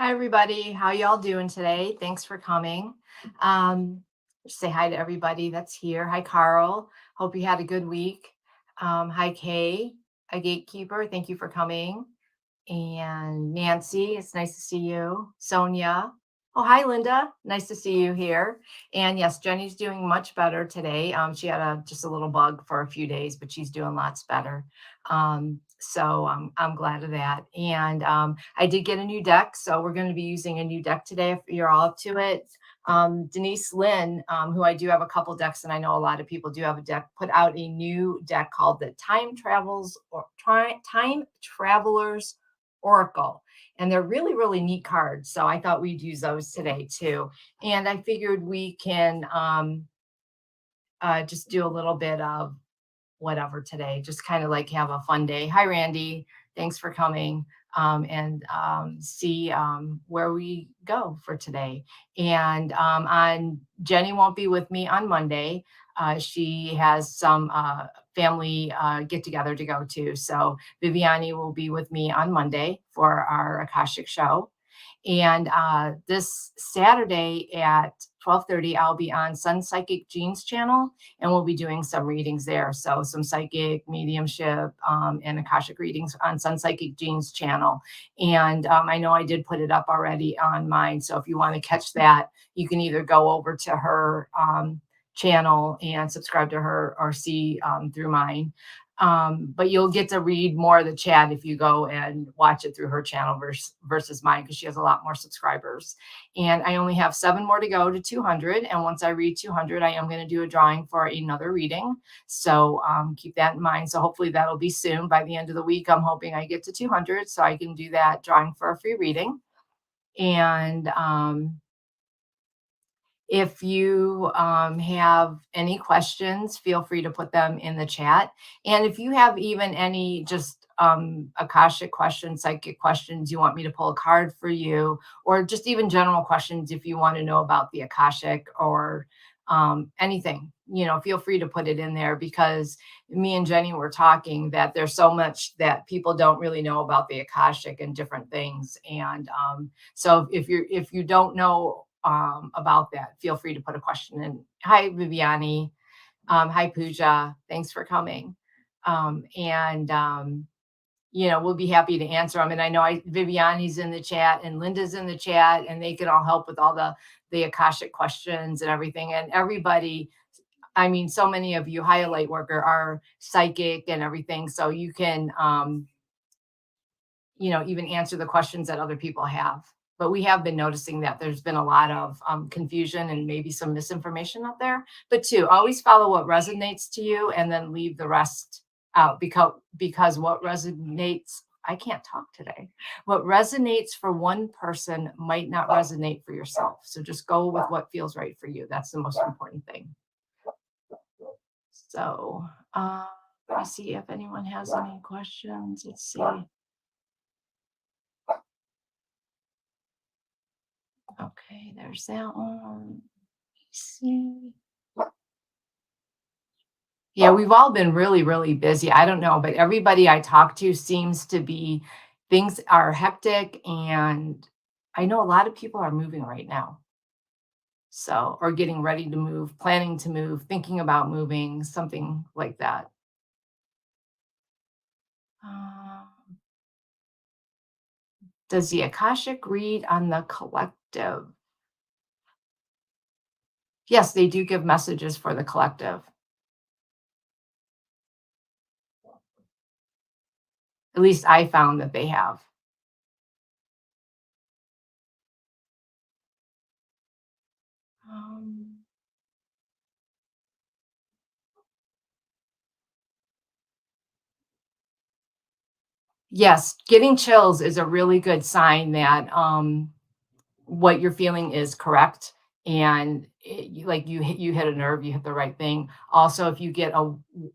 Hi, everybody. How y'all doing today? Thanks for coming. Um, say hi to everybody that's here. Hi, Carl. Hope you had a good week. Hi, Kay, a gatekeeper. Thank you for coming. And Nancy, it's nice to see you. Sonia. Oh, hi, Linda. Nice to see you here. And yes, Jenny's doing much better today. She had just a little bug for a few days, but she's doing lots better. So I'm glad of that. And I did get a new deck, so we're going to be using a new deck today if you're all up to it. Denise Lynn, who I do have a couple decks, and I know a lot of people do have a deck, put out a new deck called the Time Travelers Oracle. And they're really, really neat cards. So I thought we'd use those today too. And I figured we can just do a little bit of whatever today, just kind of like have a fun day. Hi, Randy. Thanks for coming, and see where we go for today. And on Jenny won't be with me on Monday. She has some family get together to go to. So Viviani will be with me on Monday for our Akashic show. And this Saturday at 12:30, I'll be on Sun Psychic Jeans channel, and we'll be doing some readings there. So some psychic mediumship and Akashic readings on Sun Psychic Jeans channel. And I know I did put it up already on mine. So if you want to catch that, you can either go over to her channel and subscribe to her or see through mine. But you'll get to read more of the chat if you go and watch it through her channel versus mine, because she has a lot more subscribers. And I only have 7 more to go to 200. And once I read 200, I am going to do a drawing for another reading. So keep that in mind. So hopefully that'll be soon. By the end of the week, I'm hoping I get to 200 so I can do that drawing for a free reading. And if you have any questions, feel free to put them in the chat. And if you have even any just Akashic questions, psychic questions, you want me to pull a card for you, or just even general questions if you want to know about the Akashic or anything, feel free to put it in there, because me and Jenny were talking that there's so much that people don't really know about the Akashic and different things. And so if you don't know about that, feel free to put a question in. Hi, Viviani. Hi, Pooja. Thanks for coming. We'll be happy to answer them. And I know Viviani's in the chat and Linda's in the chat, and they can all help with all the Akashic questions and everything. And everybody, I mean, so many of you, hi, light worker, are psychic and everything. So you can, even answer the questions that other people have. But we have been noticing that there's been a lot of confusion and maybe some misinformation out there. But always follow what resonates to you and then leave the rest out, because what resonates, I can't talk today. What resonates for one person might not resonate for yourself. So just go with what feels right for you. That's the most important thing. So let me see if anyone has any questions. Let's see. Okay, there's that one. Let's see. Yeah, we've all been really, really busy. I don't know, but everybody I talk to seems to be, things are hectic, and I know a lot of people are moving right now. So, or getting ready to move, planning to move, thinking about moving, something like that. Does the Akashic read on the collective? Yes, they do give messages for the collective. At least I found that they have. Yes, getting chills is a really good sign that what you're feeling is correct. And you hit a nerve, you hit the right thing. Also, if you get a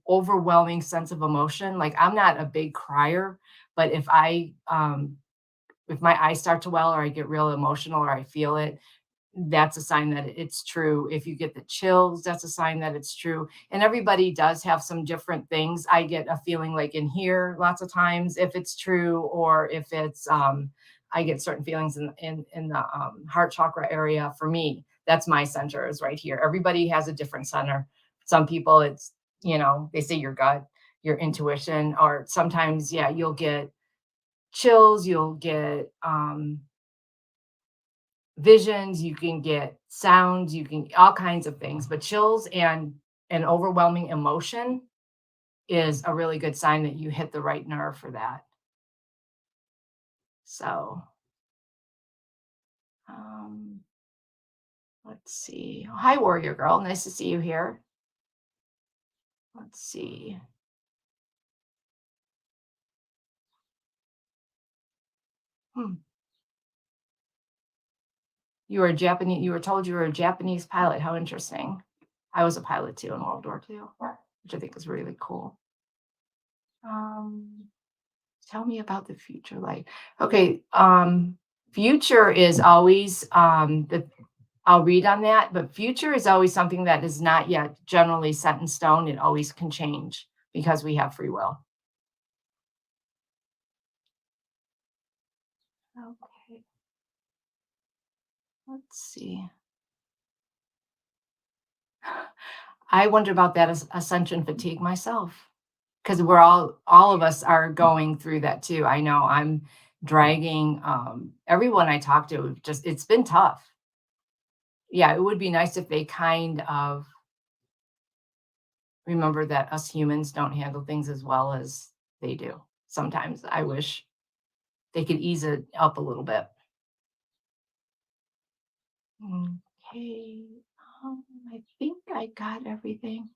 overwhelming sense of emotion, like I'm not a big crier, but if my eyes start to well, or I get real emotional, or I feel it, that's a sign that it's true. If you get the chills, that's a sign that it's true. And everybody does have some different things. I get a feeling like in here lots of times if it's true, or if it's I get certain feelings in the heart chakra area. For me, that's my center is right here. Everybody has a different center. Some people, it's they say your gut, your intuition, or sometimes, yeah, you'll get chills, you'll get visions, you can get sounds, you can all kinds of things. But chills and an overwhelming emotion is a really good sign that you hit the right nerve for that. So, um, let's see. Oh, hi, Warrior Girl. Nice to see you here. Let's see. Hmm. You were a Japanese. You were told you were a Japanese pilot. How interesting. I was a pilot too in World War II, which I think is really cool. Um, Tell me about the future like. Okay. Future is always the I'll read on that, but future is always something that is not yet generally set in stone. It always can change because we have free will. Okay, let's see. I wonder about that as ascension fatigue myself because we're all of us are going through that too. I know I'm dragging everyone I talk to, just it's been tough. Yeah, it would be nice if they kind of remember that us humans don't handle things as well as they do. Sometimes I wish they could ease it up a little bit. Okay. I think I got everything.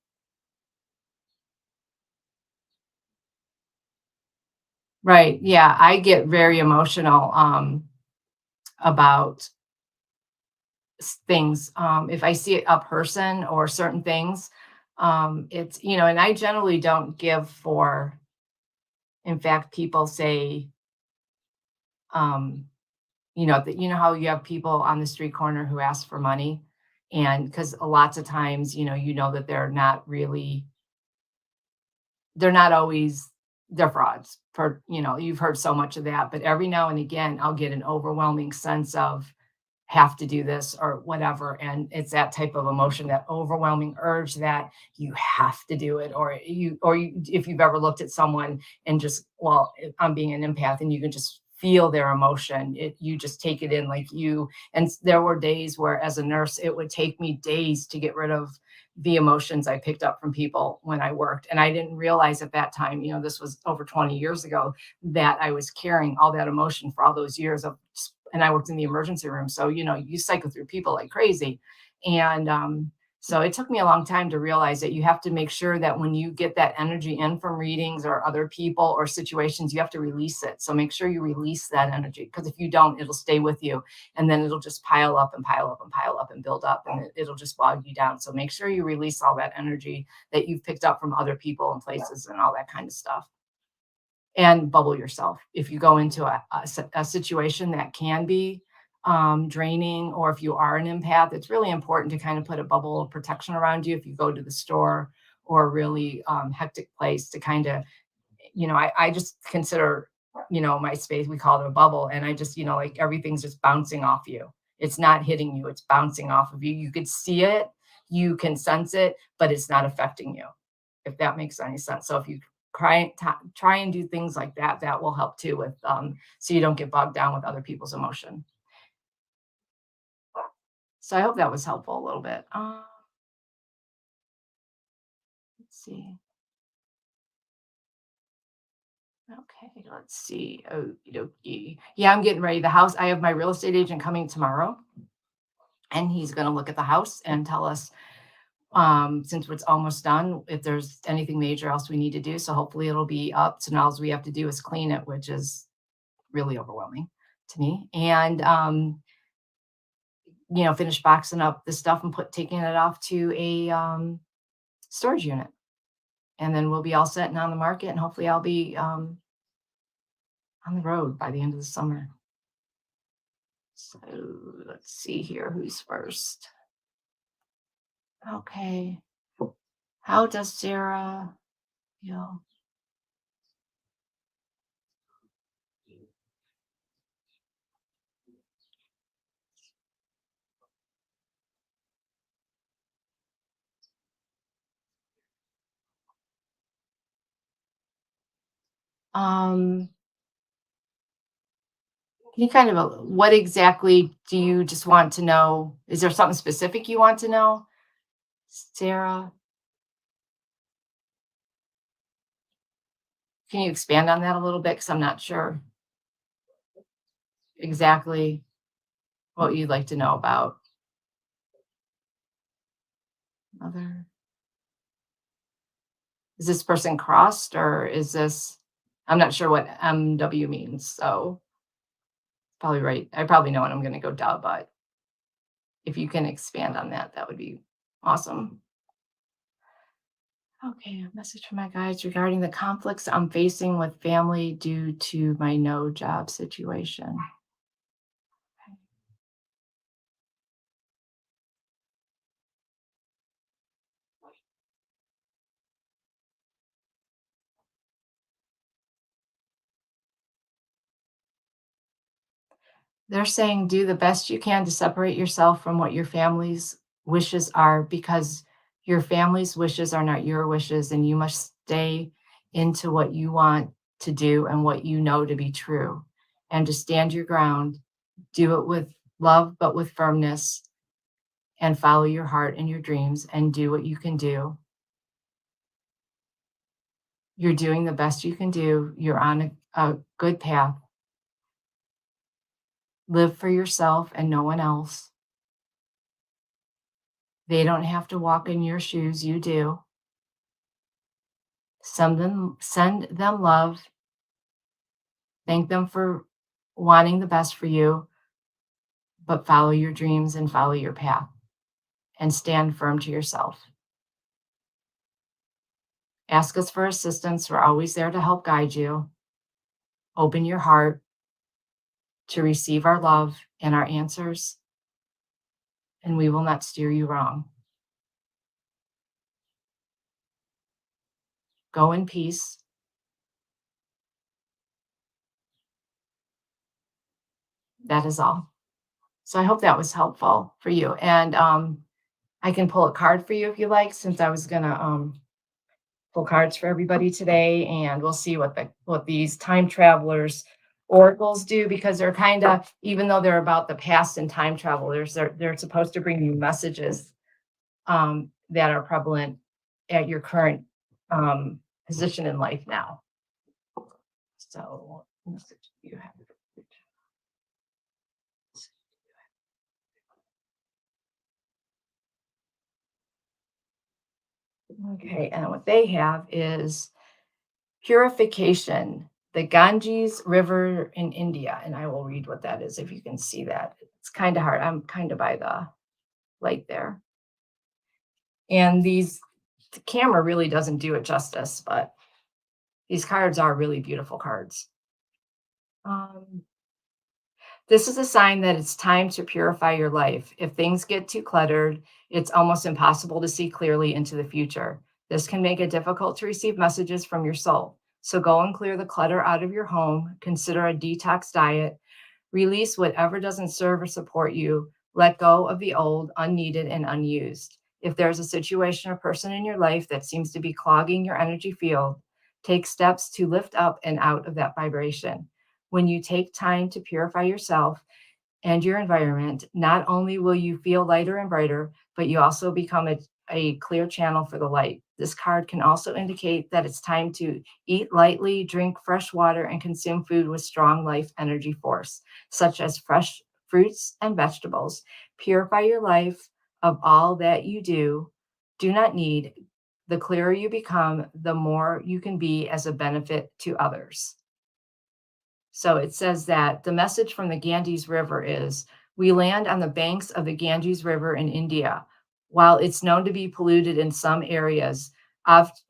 Right. Yeah, I get very emotional about things. If I see a person or certain things, it's and I generally don't give for. In fact, people say, um, that how you have people on the street corner who ask for money, and because lots of times, that they're not always they're frauds for you've heard so much of that, but every now and again I'll get an overwhelming sense of have to do this or whatever, and it's that type of emotion, that overwhelming urge that you have to do it, or if you've ever looked at someone and just I'm being an empath and you can just feel their emotion, you just take it in like you and there were days where as a nurse it would take me days to get rid of the emotions I picked up from people when I worked. And I didn't realize at that time, this was over 20 years ago, that I was carrying all that emotion for all those years and I worked in the emergency room. So, you cycle through people like crazy. And so it took me a long time to realize that you have to make sure that when you get that energy in from readings or other people or situations, you have to release it. So make sure you release that energy because if you don't, it'll stay with you and then it'll just pile up and pile up and pile up and build up and it'll just bog you down. So make sure you release all that energy that you've picked up from other people and places and all that kind of stuff and bubble yourself. If you go into a situation that can be draining, or if you are an empath, it's really important to kind of put a bubble of protection around you if you go to the store or a really hectic place to kind of, I just consider, my space, we call it a bubble. And I just, like everything's just bouncing off you. It's not hitting you, it's bouncing off of you. You could see it, you can sense it, but it's not affecting you, if that makes any sense. So if you try and do things like that, that will help too with so you don't get bogged down with other people's emotion. So I hope that was helpful a little bit. Let's see. Okay, let's see. Okie dokie. Yeah, I'm getting ready. The house, I have my real estate agent coming tomorrow, and he's going to look at the house and tell us, since it's almost done, if there's anything major else we need to do. So hopefully it'll be up. So now all we have to do is clean it, which is really overwhelming to me. And finish boxing up the stuff and taking it off to a storage unit. And then we'll be all set and on the market. And hopefully I'll be on the road by the end of the summer. So let's see here who's first. Okay. How does Sarah feel? Um, can you kind of, what exactly do you just want to know? Is there something specific you want to know, Sarah? Can you expand on that a little bit? Because I'm not sure exactly what you'd like to know about. Other, is this person crossed or is this? I'm not sure what MW means, so probably right. I probably know when I'm going to go duh, but if you can expand on that, that would be awesome. Okay, a message from my guides regarding the conflicts I'm facing with family due to my no job situation. They're saying do the best you can to separate yourself from what your family's wishes are because your family's wishes are not your wishes, and you must stay into what you want to do and what you know to be true. And to stand your ground, do it with love, but with firmness, and follow your heart and your dreams and do what you can do. You're doing the best you can do. You're on a good path. Live for yourself and no one else. They don't have to walk in your shoes, you do. Send them love. Thank them for wanting the best for you, but follow your dreams and follow your path and stand firm to yourself. Ask us for assistance. We're always there to help guide you. Open your heart to receive our love and our answers, and we will not steer you wrong. Go in peace. That is all. So I hope that was helpful for you. And I can pull a card for you if you like, since I was gonna pull cards for everybody today, and we'll see what these time travelers oracles do, because they're kind of, even though they're about the past and time travelers, they're supposed to bring you messages that are prevalent at your current position in life now. So what message do you have? Okay, and what they have is purification, the Ganges River in India. And I will read what that is if you can see that. It's kind of hard. I'm kind of by the lake there. And the camera really doesn't do it justice, but these cards are really beautiful cards. Um, This is a sign that it's time to purify your life. If things get too cluttered, it's almost impossible to see clearly into the future. This can make it difficult to receive messages from your soul. So go and clear the clutter out of your home. Consider a detox diet. Release whatever doesn't serve or support you. Let go of the old, unneeded, and unused. If there's a situation or person in your life that seems to be clogging your energy field, take steps to lift up and out of that vibration. When you take time to purify yourself and your environment, not only will you feel lighter and brighter, but you also become a clear channel for the light. This card can also indicate that it's time to eat lightly, drink fresh water, and consume food with strong life energy force, such as fresh fruits and vegetables. Purify your life of all that you do not need. The clearer you become, the more you can be as a benefit to others. So it says that the message from the Ganges River is we land on the banks of the Ganges River in India. While it's known to be polluted in some areas,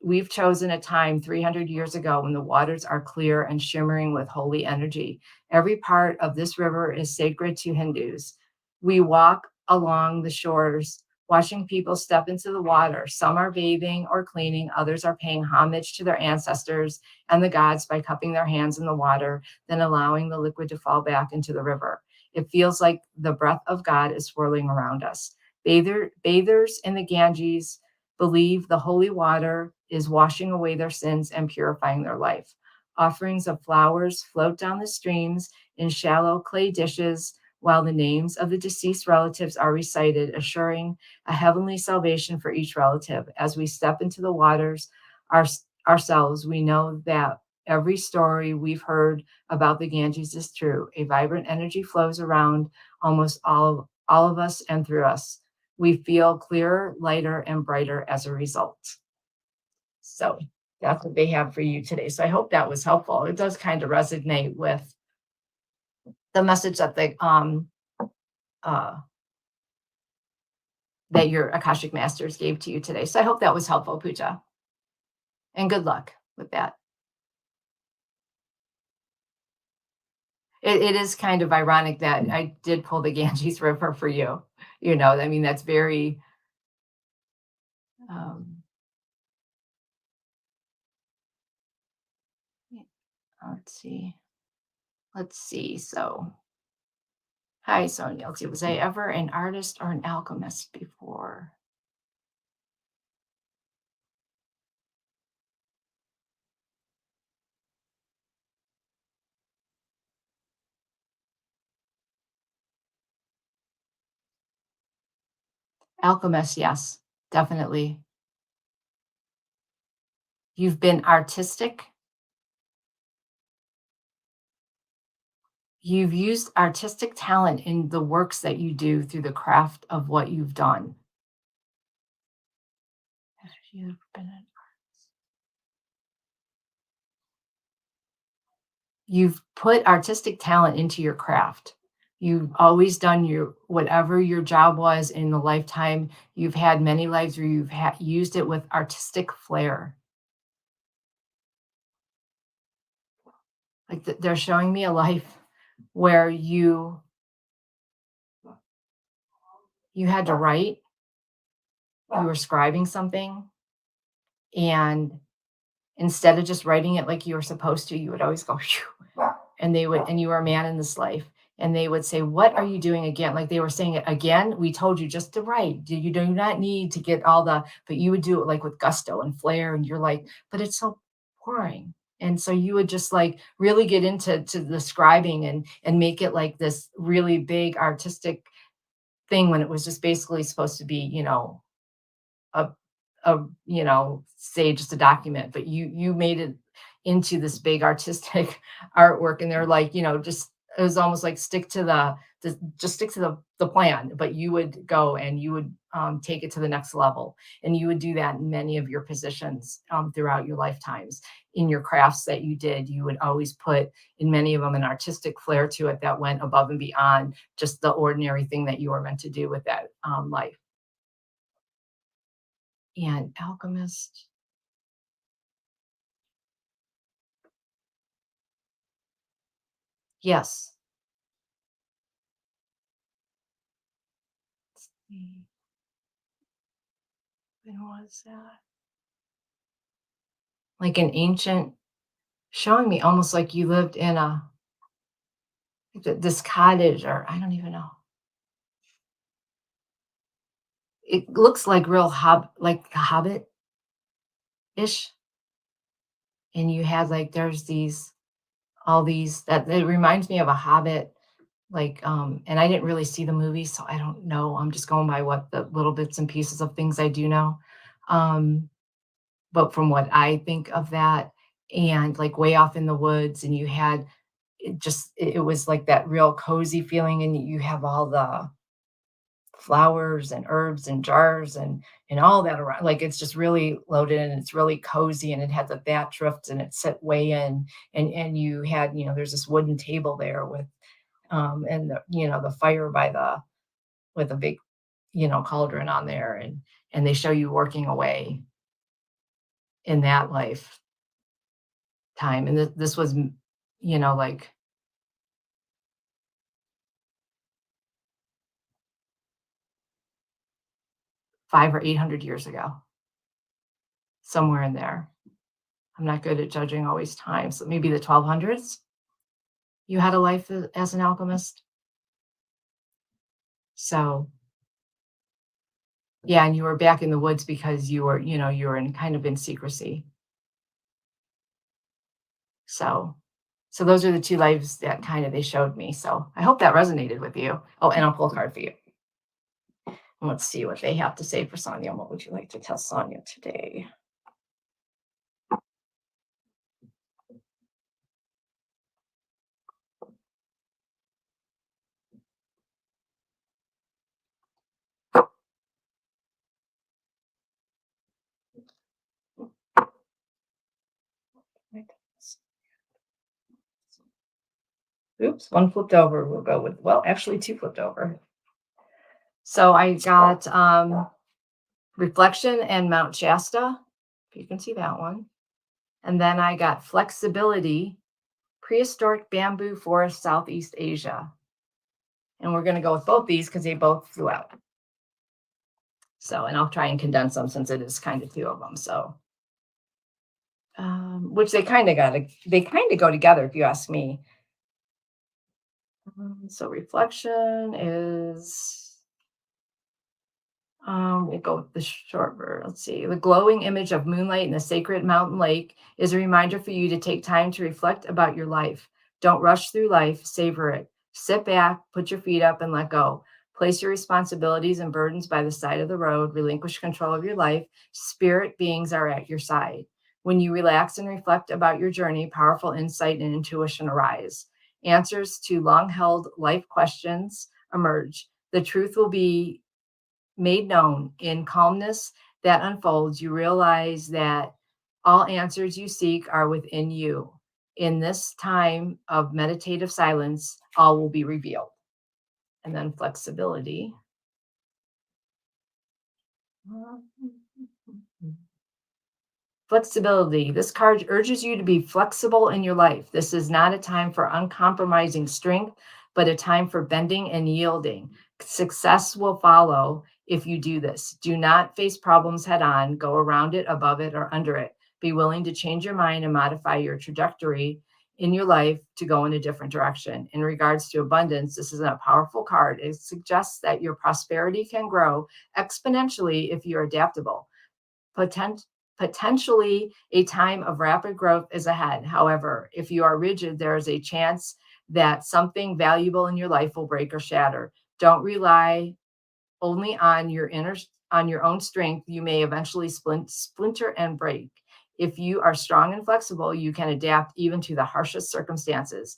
we've chosen a time 300 years ago when the waters are clear and shimmering with holy energy. Every part of this river is sacred to Hindus. We walk along the shores, watching people step into the water. Some are bathing or cleaning, others are paying homage to their ancestors and the gods by cupping their hands in the water, then allowing the liquid to fall back into the river. It feels like the breath of God is swirling around us. Bathers in the Ganges believe the holy water is washing away their sins and purifying their life. Offerings of flowers float down the streams in shallow clay dishes, while the names of the deceased relatives are recited, assuring a heavenly salvation for each relative. As we step into the waters our, ourselves, we know that every story we've heard about the Ganges is true. A vibrant energy flows around almost all of us and through us. We feel clearer, lighter, and brighter as a result. So that's what they have for you today. So I hope that was helpful. It does kind of resonate with the message that the uh, that your Akashic Masters gave to you today. So I hope that was helpful, Pooja, and good luck with that. It is kind of ironic that I did pull the Ganges River for you. You know, I mean, that's very, um, yeah, let's see. Let's see. So, hi, Sonia. Let's see. Was I ever an artist or an alchemist before? Alchemist, yes, definitely. You've been artistic. You've used artistic talent in the works that you do through the craft of what you've done. Have you been an You've put artistic talent into your craft. You've always done your whatever your job was in the lifetime. You've had many lives where you've used it with artistic flair. Like they're showing me a life where you had to write, you were scribing something, and instead of just writing it like you were supposed to, you would always go, "Phew," and they would, and you were a man in this life. And they would say, "What are you doing again?" Like they were saying it again. We told you just to write. You do not need to get all the, but you would do it like with gusto and flair. And you're like, but it's so boring. And so you would just like really get into the scribing and make it like this really big artistic thing when it was just basically supposed to be, a say just a document, but you made it into this big artistic artwork, and they're like, just it was almost like stick to just stick to the plan, but you would go and you would take it to the next level, and you would do that in many of your positions throughout your lifetimes. In your crafts that you did, you would always put in many of them an artistic flair to it that went above and beyond just the ordinary thing that you were meant to do with that life. And alchemist. Yes. Mm, when was that? Like an ancient showing me almost like you lived in this cottage, or I don't even know. It looks like real like a hobbit-ish, and you had, like there's these all these that it reminds me of a hobbit, like, and I didn't really see the movie, so I don't know. I'm just going by what the little bits and pieces of things I do know. Um, but from what I think of that, and, like, way off in the woods, and you had it was like that real cozy feeling, and you have all the flowers and herbs and jars and all that around, like, it's just really loaded and it's really cozy, and it had the thatch roofs and it's set way in, and you had, there's this wooden table there with, and the fire by the with a big, cauldron on there, and they show you working away in that lifetime, and this was, like 5 or 800 years ago, somewhere in there. I'm not good at judging always time, so maybe the 1200s, you had a life as an alchemist? So, yeah, and you were back in the woods because you were in kind of in secrecy. So, so those are the two lives that kind of they showed me. So I hope that resonated with you. Oh, and I'll pull a card for you. And let's see what they have to say for Sonia. What would you like to tell Sonia today? Oops, one flipped over. We'll go with, well, actually two flipped over. So I got Reflection and Mount Shasta, if you can see that one. And then I got Flexibility, Prehistoric Bamboo Forest, Southeast Asia. And we're going to go with both these because they both flew out. So, and I'll try and condense them since it is kind of two of them. So, which they kind of go together if you ask me. So reflection is, we'll go with the short version. Let's see. The glowing image of moonlight in a sacred mountain lake is a reminder for you to take time to reflect about your life. Don't rush through life, savor it. Sit back, put your feet up, and let go. Place your responsibilities and burdens by the side of the road. Relinquish control of your life. Spirit beings are at your side. When you relax and reflect about your journey, powerful insight and intuition arise. Answers to long held life questions emerge. The truth will be made known in calmness that unfolds. You realize that all answers you seek are within you. In this time of meditative silence, all will be revealed. And then flexibility. Flexibility. This card urges you to be flexible in your life. This is not a time for uncompromising strength, but a time for bending and yielding. Success will follow if you do this. Do not face problems head on, go around it, above it, or under it. Be willing to change your mind and modify your trajectory in your life to go in a different direction. In regards to abundance, this is a powerful card. It suggests that your prosperity can grow exponentially if you're adaptable. Potentially a time of rapid growth is ahead. However, if you are rigid, there is a chance that something valuable in your life will break or shatter. Don't rely only on your own strength. You may eventually splinter and break. If you are strong and flexible, you can adapt even to the harshest circumstances.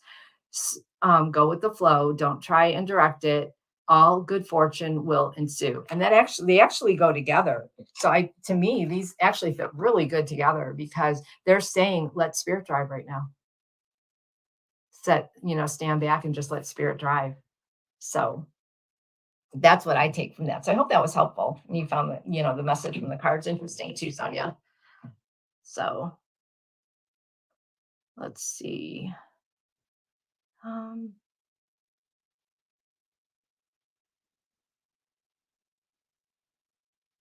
Go with the flow. Don't try and direct it. All good fortune will ensue. And that actually, they actually go together. So to me, these actually fit really good together because they're saying, let spirit drive right now. Stand back and just let spirit drive. So that's what I take from that. So I hope that was helpful. You found that, the message from the cards interesting too, Sonia. So let's see. Um,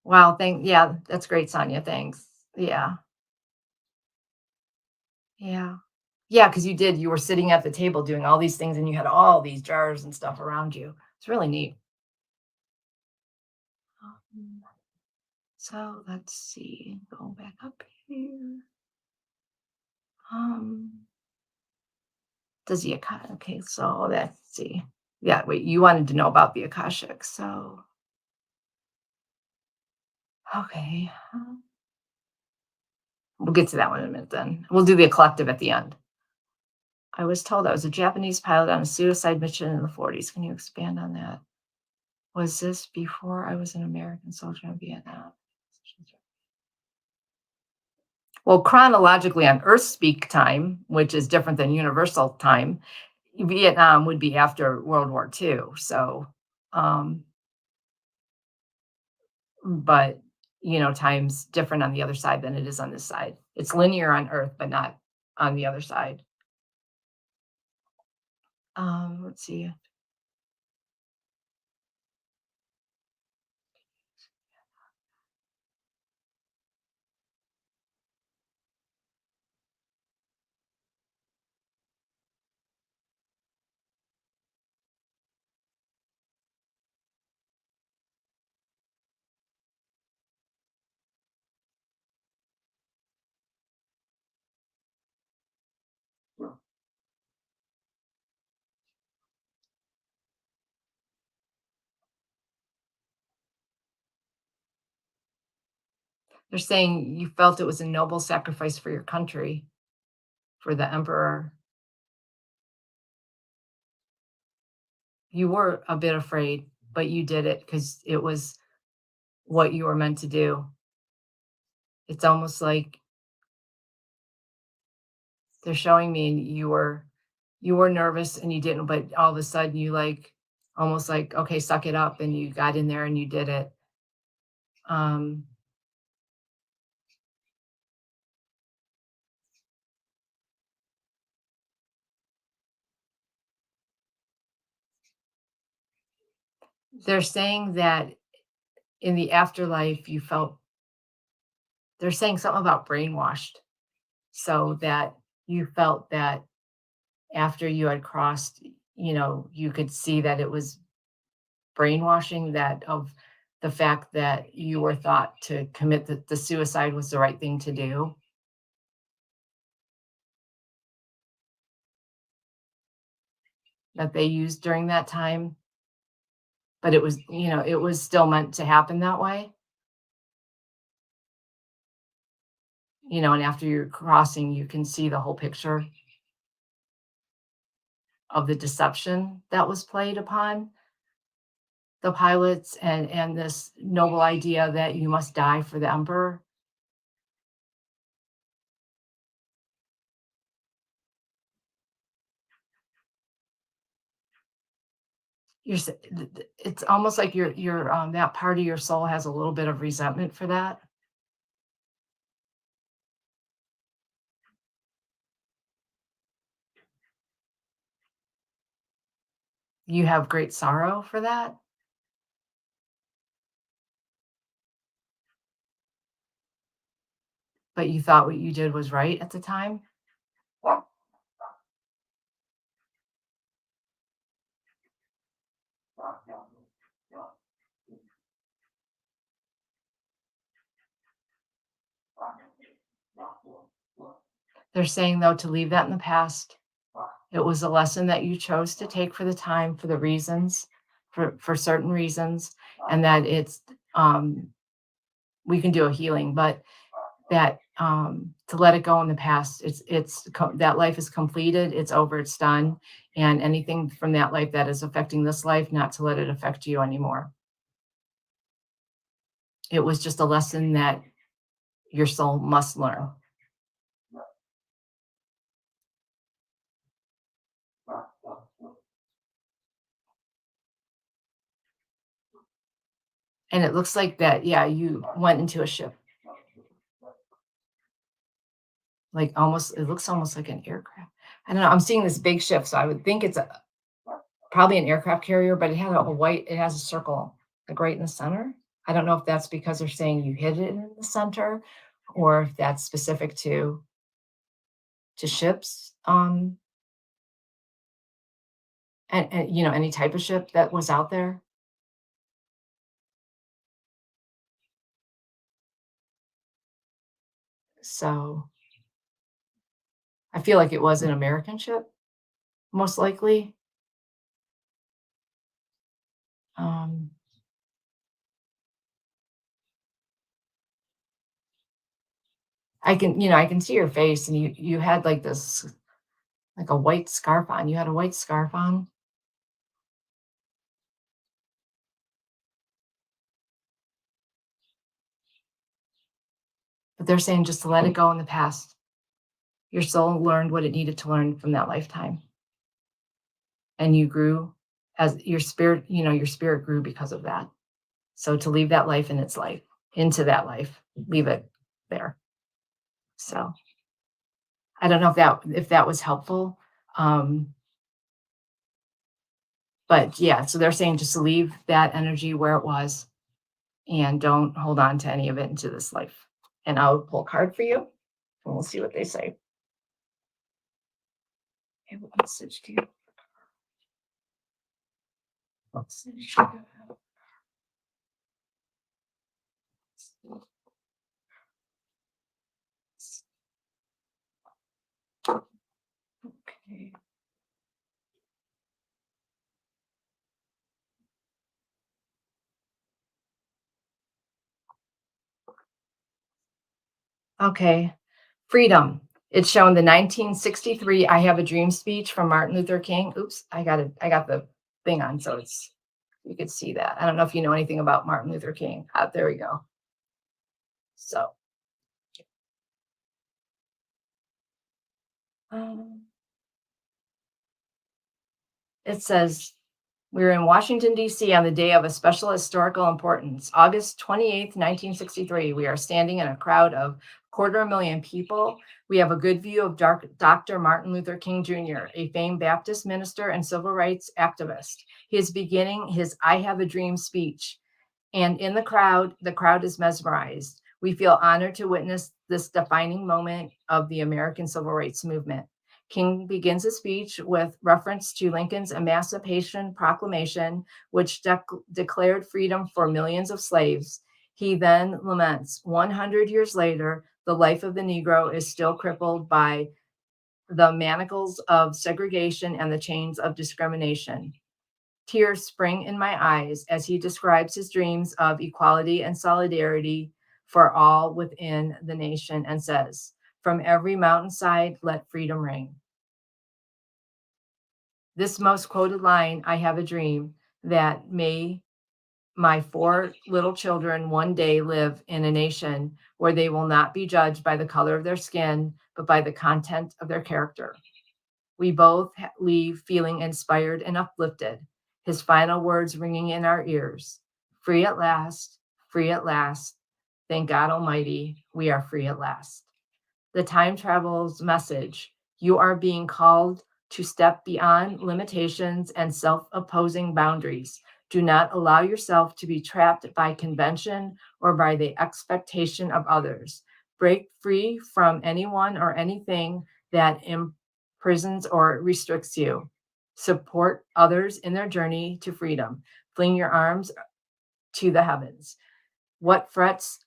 wow. Yeah, that's great, Sonia. Thanks. Yeah. Yeah. Yeah. Cause you were sitting at the table doing all these things and you had all these jars and stuff around you. It's really neat. Um, So let's see. Go back up here. Um, does the Akashic? Okay, so let's see. Yeah, wait, you wanted to know about the Akashic. So, okay. We'll get to that one in a minute then. We'll do the collective at the end. I was told I was a Japanese pilot on a suicide mission in the 40s. Can you expand on that? Was this before I was an American soldier in Vietnam? Well, chronologically on Earth speak time, which is different than universal time, Vietnam would be after World War II. So, um, but time's different on the other side than it is on this side. It's linear on Earth, but not on the other side. Let's see. They're saying you felt it was a noble sacrifice for your country, for the emperor. You were a bit afraid, but you did it because it was what you were meant to do. It's almost like they're showing me you were nervous and you didn't, but all of a sudden you like almost like, okay, suck it up, and you got in there and you did it. Um, they're saying that in the afterlife you felt they're saying something about brainwashed, so that you felt that after you had crossed, you could see that it was brainwashing, that of the fact that you were thought to commit the suicide was the right thing to do, that they used during that time, but it was still meant to happen that way, and after you're crossing, you can see the whole picture of the deception that was played upon the pilots, and this noble idea that you must die for the emperor. It's almost like that part of your soul has a little bit of resentment for that. You have great sorrow for that, but you thought what you did was right at the time. They're saying, though, to leave that in the past. It was a lesson that you chose to take for the time, for the reasons, for certain reasons, and that we can do a healing, but that to let it go in the past. That life is completed. It's over. It's done. And anything from that life that is affecting this life, not to let it affect you anymore. It was just a lesson that your soul must learn. And it looks like that, yeah, you went into a ship, like almost, it looks almost like an aircraft. I don't know. I'm seeing this big ship, so I would think it's probably an aircraft carrier, but it has a circle like right in the center. I don't know if that's because they're saying you hit it in the center, or if that's specific to ships, and any type of ship that was out there. So I feel like it was an American ship, most likely. Um, I can see your face, and you had like this, like a white scarf on. You had a white scarf on, but they're saying just to let it go in the past. Your soul learned what it needed to learn from that lifetime, and you grew as your spirit grew because of that. So to leave that life in its life, into that life, leave it there. So I don't know if that was helpful. Um, but yeah, so they're saying just to leave that energy where it was and don't hold on to any of it into this life. And I'll pull a card for you and we'll see what they say. Okay, what message do you what message do you have? Okay. Okay. Freedom. It's shown the 1963 I Have a Dream speech from Martin Luther King. Oops, I got the thing on, so it's you could see that. I don't know if you know anything about Martin Luther King. There we go. So, um, it says we're in Washington, D.C. on the day of a special historical importance, August 28th, 1963. We are standing in a crowd of 250,000 people. We have a good view of Dr. Martin Luther King Jr., a famed Baptist minister and civil rights activist. He is beginning his I Have a Dream speech. And in the crowd is mesmerized. We feel honored to witness this defining moment of the American civil rights movement. King begins his speech with reference to Lincoln's Emancipation Proclamation, which declared freedom for millions of slaves. He then laments 100 years later, the life of the Negro is still crippled by the manacles of segregation and the chains of discrimination. Tears spring in my eyes as he describes his dreams of equality and solidarity for all within the nation and says, "From every mountainside, let freedom ring." This most quoted line, I have a dream that may my four little children one day live in a nation where they will not be judged by the color of their skin, but by the content of their character. We both leave feeling inspired and uplifted, his final words ringing in our ears. Free at last, free at last. Thank God Almighty, we are free at last. The time travel's message. You are being called to step beyond limitations and self opposing boundaries. Do not allow yourself to be trapped by convention or by the expectation of others. Break free from anyone or anything that imprisons or restricts you. Support others in their journey to freedom. Fling your arms to the heavens. What frets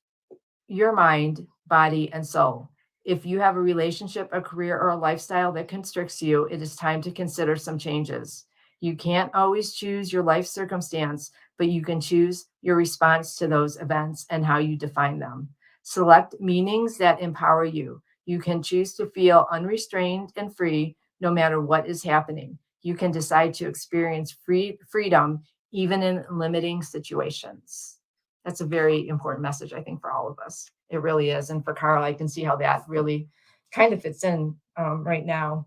your mind, body, and soul. If you have a relationship, a career, or a lifestyle that constricts you, it is time to consider some changes. You can't always choose your life circumstance, but you can choose your response to those events and how you define them. Select meanings that empower you. You can choose to feel unrestrained and free no matter what is happening. You can decide to experience freedom even in limiting situations. That's a very important message, I think, for all of us. It really is. And for Carl, I can see how that really kind of fits in right now.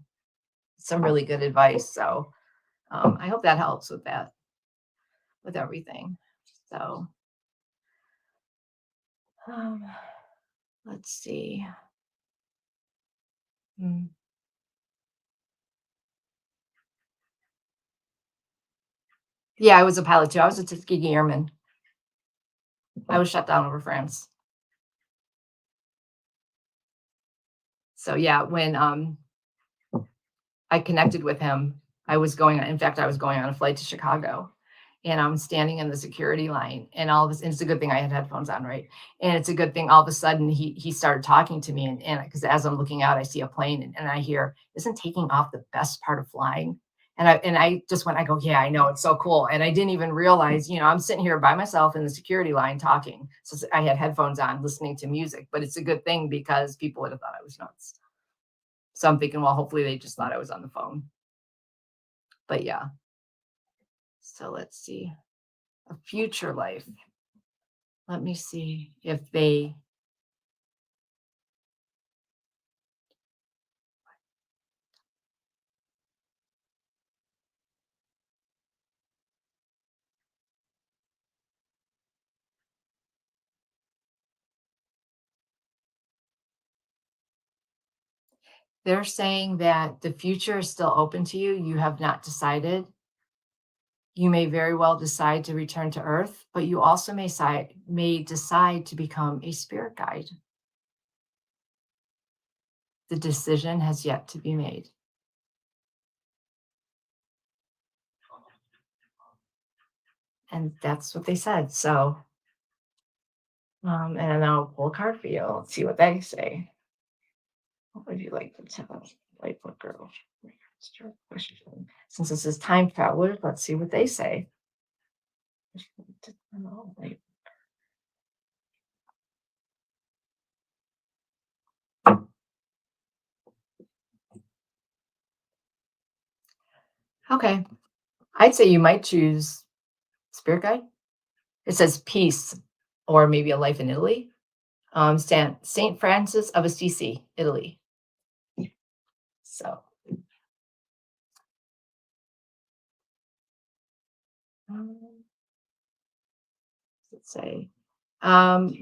Some really good advice. So I hope that helps with that, with everything. So um, let's see. Hmm. Yeah, I was a pilot too. I was a Tuskegee Airman. I was shut down over France. So yeah, when I connected with him. In fact, I was going on a flight to Chicago and I'm standing in the security line and all of this, and it's a good thing I had headphones on, right? And it's a good thing all of a sudden he started talking to me and because as I'm looking out, I see a plane and I hear, isn't taking off the best part of flying? And I just went, I go, yeah, I know, it's so cool. And I didn't even realize, I'm sitting here by myself in the security line talking. So I had headphones on listening to music, but it's a good thing because people would have thought I was nuts. So I'm thinking, well, hopefully they just thought I was on the phone. But yeah, so let's see. A future life. Let me see if they're saying that the future is still open to you. You have not decided. You may very well decide to return to Earth, but you also may decide to become a spirit guide. The decision has yet to be made. And that's what they said. So, and I'll pull a card for you. Let's see what they say. What would you like to tell Lightfoot girl? Question. Since this is time travelers, let's see what they say. Okay. I'd say you might choose Spirit Guide. It says peace or maybe a life in Italy. Saint Francis of Assisi, Italy. So, um, let's say,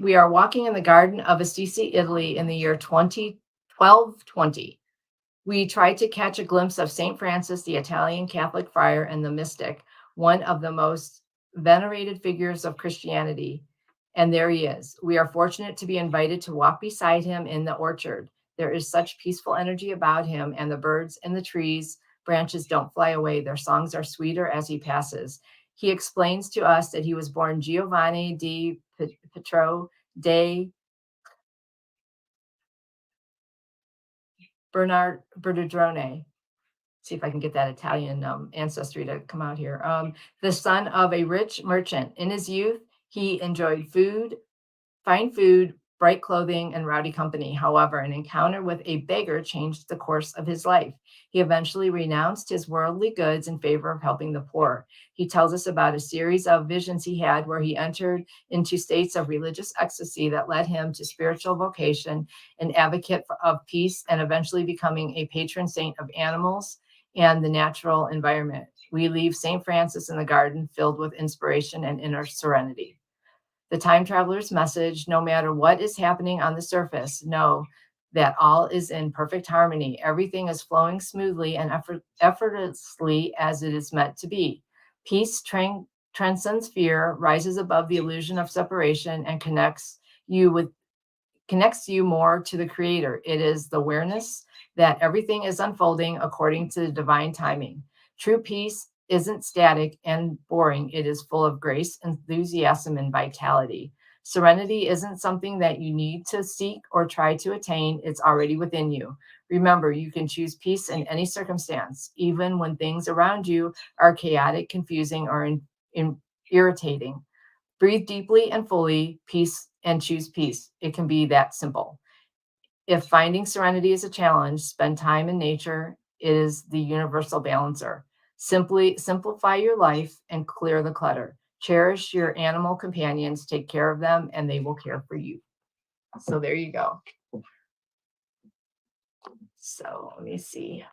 we are walking in the Garden of Assisi, Italy in the year 2020. We tried to catch a glimpse of St. Francis, the Italian Catholic friar and the mystic, one of the most venerated figures of Christianity. And there he is. We are fortunate to be invited to walk beside him in the orchard. There is such peaceful energy about him, and the birds in the trees branches don't fly away. Their songs are sweeter as he passes. He explains to us that he was born Giovanni di Pietro de Bernardone. See if I can get that Italian ancestry to come out here. The son of a rich merchant. In his youth, he enjoyed fine food, bright clothing, and rowdy company. However, an encounter with a beggar changed the course of his life. He eventually renounced his worldly goods in favor of helping the poor. He tells us about a series of visions he had where he entered into states of religious ecstasy that led him to spiritual vocation, an advocate of peace, and eventually becoming a patron saint of animals and the natural environment. We leave St. Francis in the garden filled with inspiration and inner serenity. The time traveler's message: no matter what is happening on the surface, know that all is in perfect harmony. Everything is flowing smoothly and effortlessly as it is meant to be. Peace transcends fear, rises above the illusion of separation, and you with connects you more to the creator. It is the awareness that everything is unfolding according to the divine timing. True peace isn't static and boring. It is full of grace, enthusiasm, and vitality. Serenity isn't something that you need to seek or try to attain. It's already within you. Remember, you can choose peace in any circumstance, even when things around you are chaotic, confusing, or irritating. Breathe deeply and fully, peace, and choose peace. It can be that simple. If finding serenity is a challenge, spend time in nature. It is the universal balancer. Simply simplify your life and clear the clutter. Cherish your animal companions, take care of them, and they will care for you. So there you go. So let me see.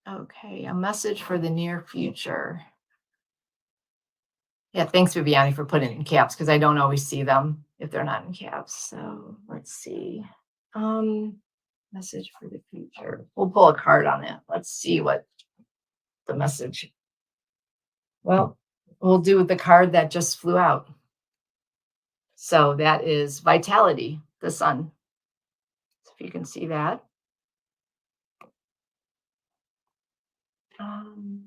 Okay, a message for the near future. Yeah, thanks, Viviani, for putting it in caps because I don't always see them if they're not in caps. So let's see. Um, Message for the future. We'll pull a card on it. Let's see what the message. Well, we'll do the card that just flew out. So that is vitality, the sun. So if you can see that. Um,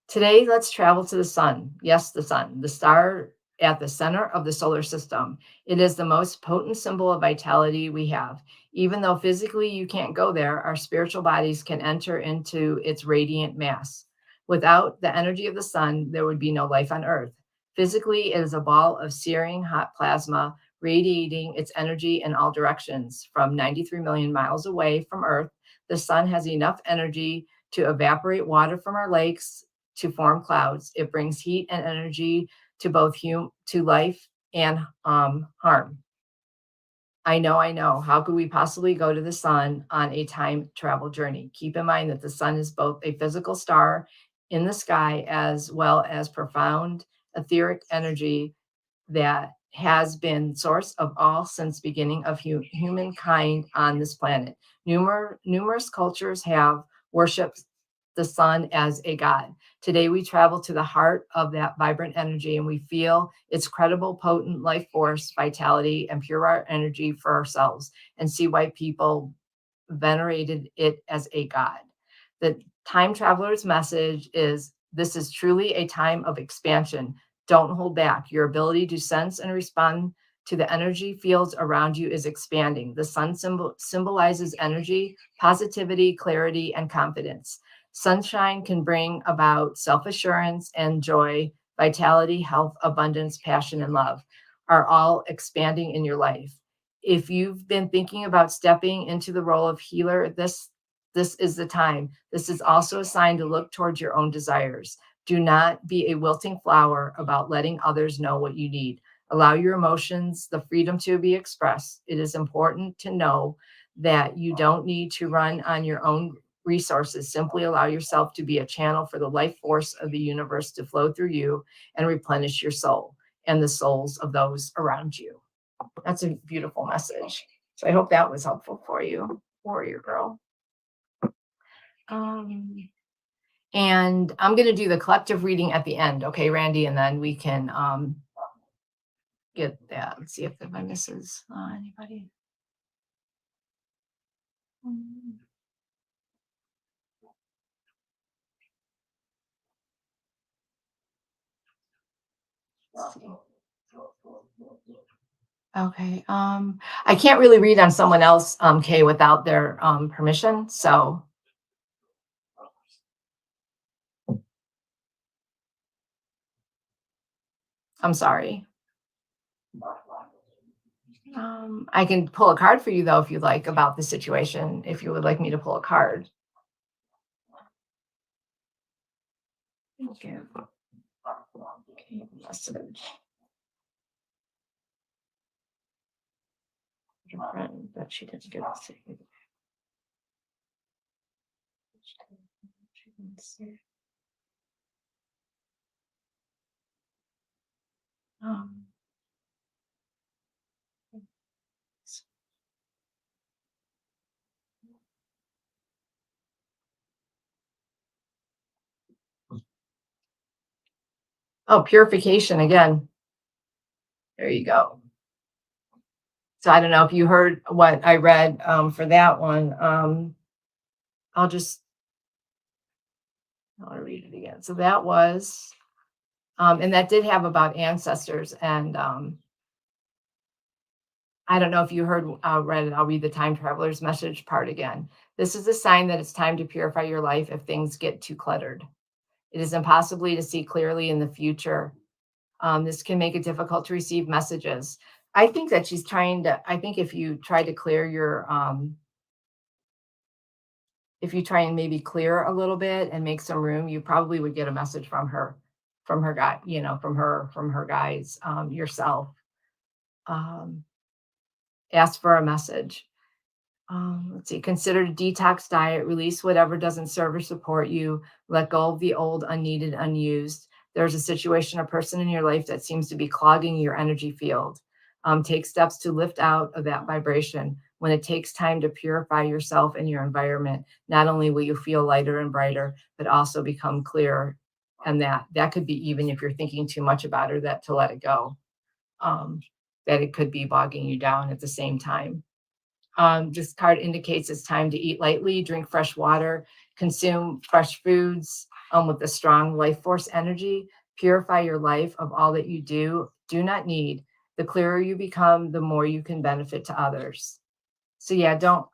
Today, let's travel to the sun. Yes, the sun, the star at the center of the solar system. It is the most potent symbol of vitality we have. Even though physically you can't go there, our spiritual bodies can enter into its radiant mass. Without the energy of the sun, there would be no life on Earth. Physically, it is a ball of searing hot plasma radiating its energy in all directions. From 93 million miles away from Earth, the sun has enough energy to evaporate water from our lakes, to form clouds. It brings heat and energy to both to life and harm. I know. How could we possibly go to the sun on a time travel journey? Keep in mind that the sun is both a physical star in the sky as well as profound etheric energy that has been source of all since beginning of humankind on this planet. Numerous cultures have worshipped the sun as a god. Today we travel to the heart of that vibrant energy and we feel its credible, potent life force, vitality, and pure energy for ourselves and see why people venerated it as a god. The time traveler's message is: this is truly a time of expansion. Don't hold back. Your ability to sense and respond to the energy fields around you is expanding. The sun symbolizes energy, positivity, clarity, and confidence. Sunshine can bring about self assurance and joy, vitality, health, abundance, passion, and love are all expanding in your life. if you've been thinking about stepping into the role of healer, this is the time. This is also a sign to look towards your own desires. Do not be a wilting flower about letting others know what you need. Allow your emotions the freedom to be expressed. It is important to know that you don't need to run on your own resources. Simply allow yourself to be a channel for the life force of the universe to flow through you and replenish your soul and the souls of those around you. That's a beautiful message. So I hope that was helpful for you, warrior girl. Um, and I'm going to do the collective reading at the end. Okay, Randy, and then we can get that. Let's see if I misses anybody. Mm, let's see. Okay. I can't really read on someone else, Kay, without their permission. So I'm sorry. I can pull a card for you though, if you'd like, about the situation, if you would like me to pull a card. Thank you. Okay, message. Your friend, but she didn't get to see. She didn't see. Um, oh, purification again. There you go. So I don't know if you heard what I read for that one. I'll just I'll read it again. So that was, and that did have about ancestors. And I don't know if you heard, read it. I'll read the time traveler's message part again. This is a sign that it's time to purify your life if things get too cluttered. It is impossible to see clearly in the future. This can make it difficult to receive messages. I think that she's trying to, I think if you try to clear your, if you try and maybe clear a little bit and make some room, you probably would get a message from her guy, from her guys, yourself. Um, ask for a message. Let's see, consider a detox diet, release whatever doesn't serve or support you, let go of the old, unneeded, unused. There's a situation or person in your life that seems to be clogging your energy field. Take steps to lift out of that vibration. When it takes time to purify yourself and your environment, not only will you feel lighter and brighter, but also become clearer. And that could be, even if you're thinking too much about it, that to let it go. Um, that it could be bogging you down at the same time. This card indicates it's time to eat lightly, drink fresh water, consume fresh foods with a strong life force energy. Purify your life of all that you do not need. The clearer you become, the more you can benefit to others. So yeah, don't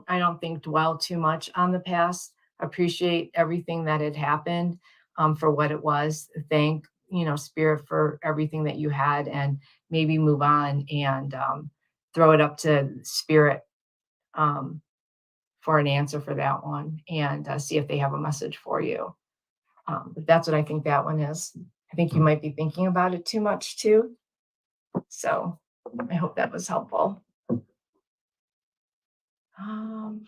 I don't think dwell too much on the past. Appreciate everything that had happened, for what it was. Thank, spirit, for everything that you had, and maybe move on and throw it up to spirit, um, for an answer for that one, and see if they have a message for you. But that's what I think that one is. I think you might be thinking about it too much too. So I hope that was helpful. Um,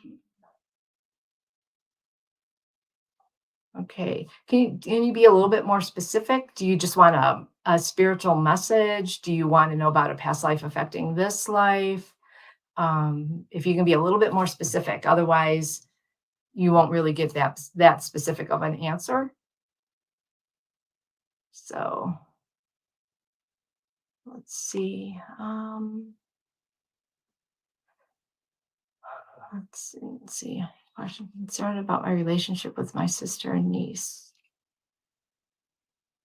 okay. Can you be a little bit more specific? Do you just want a spiritual message? Do you want to know about a past life affecting this life? If you can be a little bit more specific, otherwise you won't really get that specific of an answer. So let's see. Let's see. Question: concerned about my relationship with my sister and niece.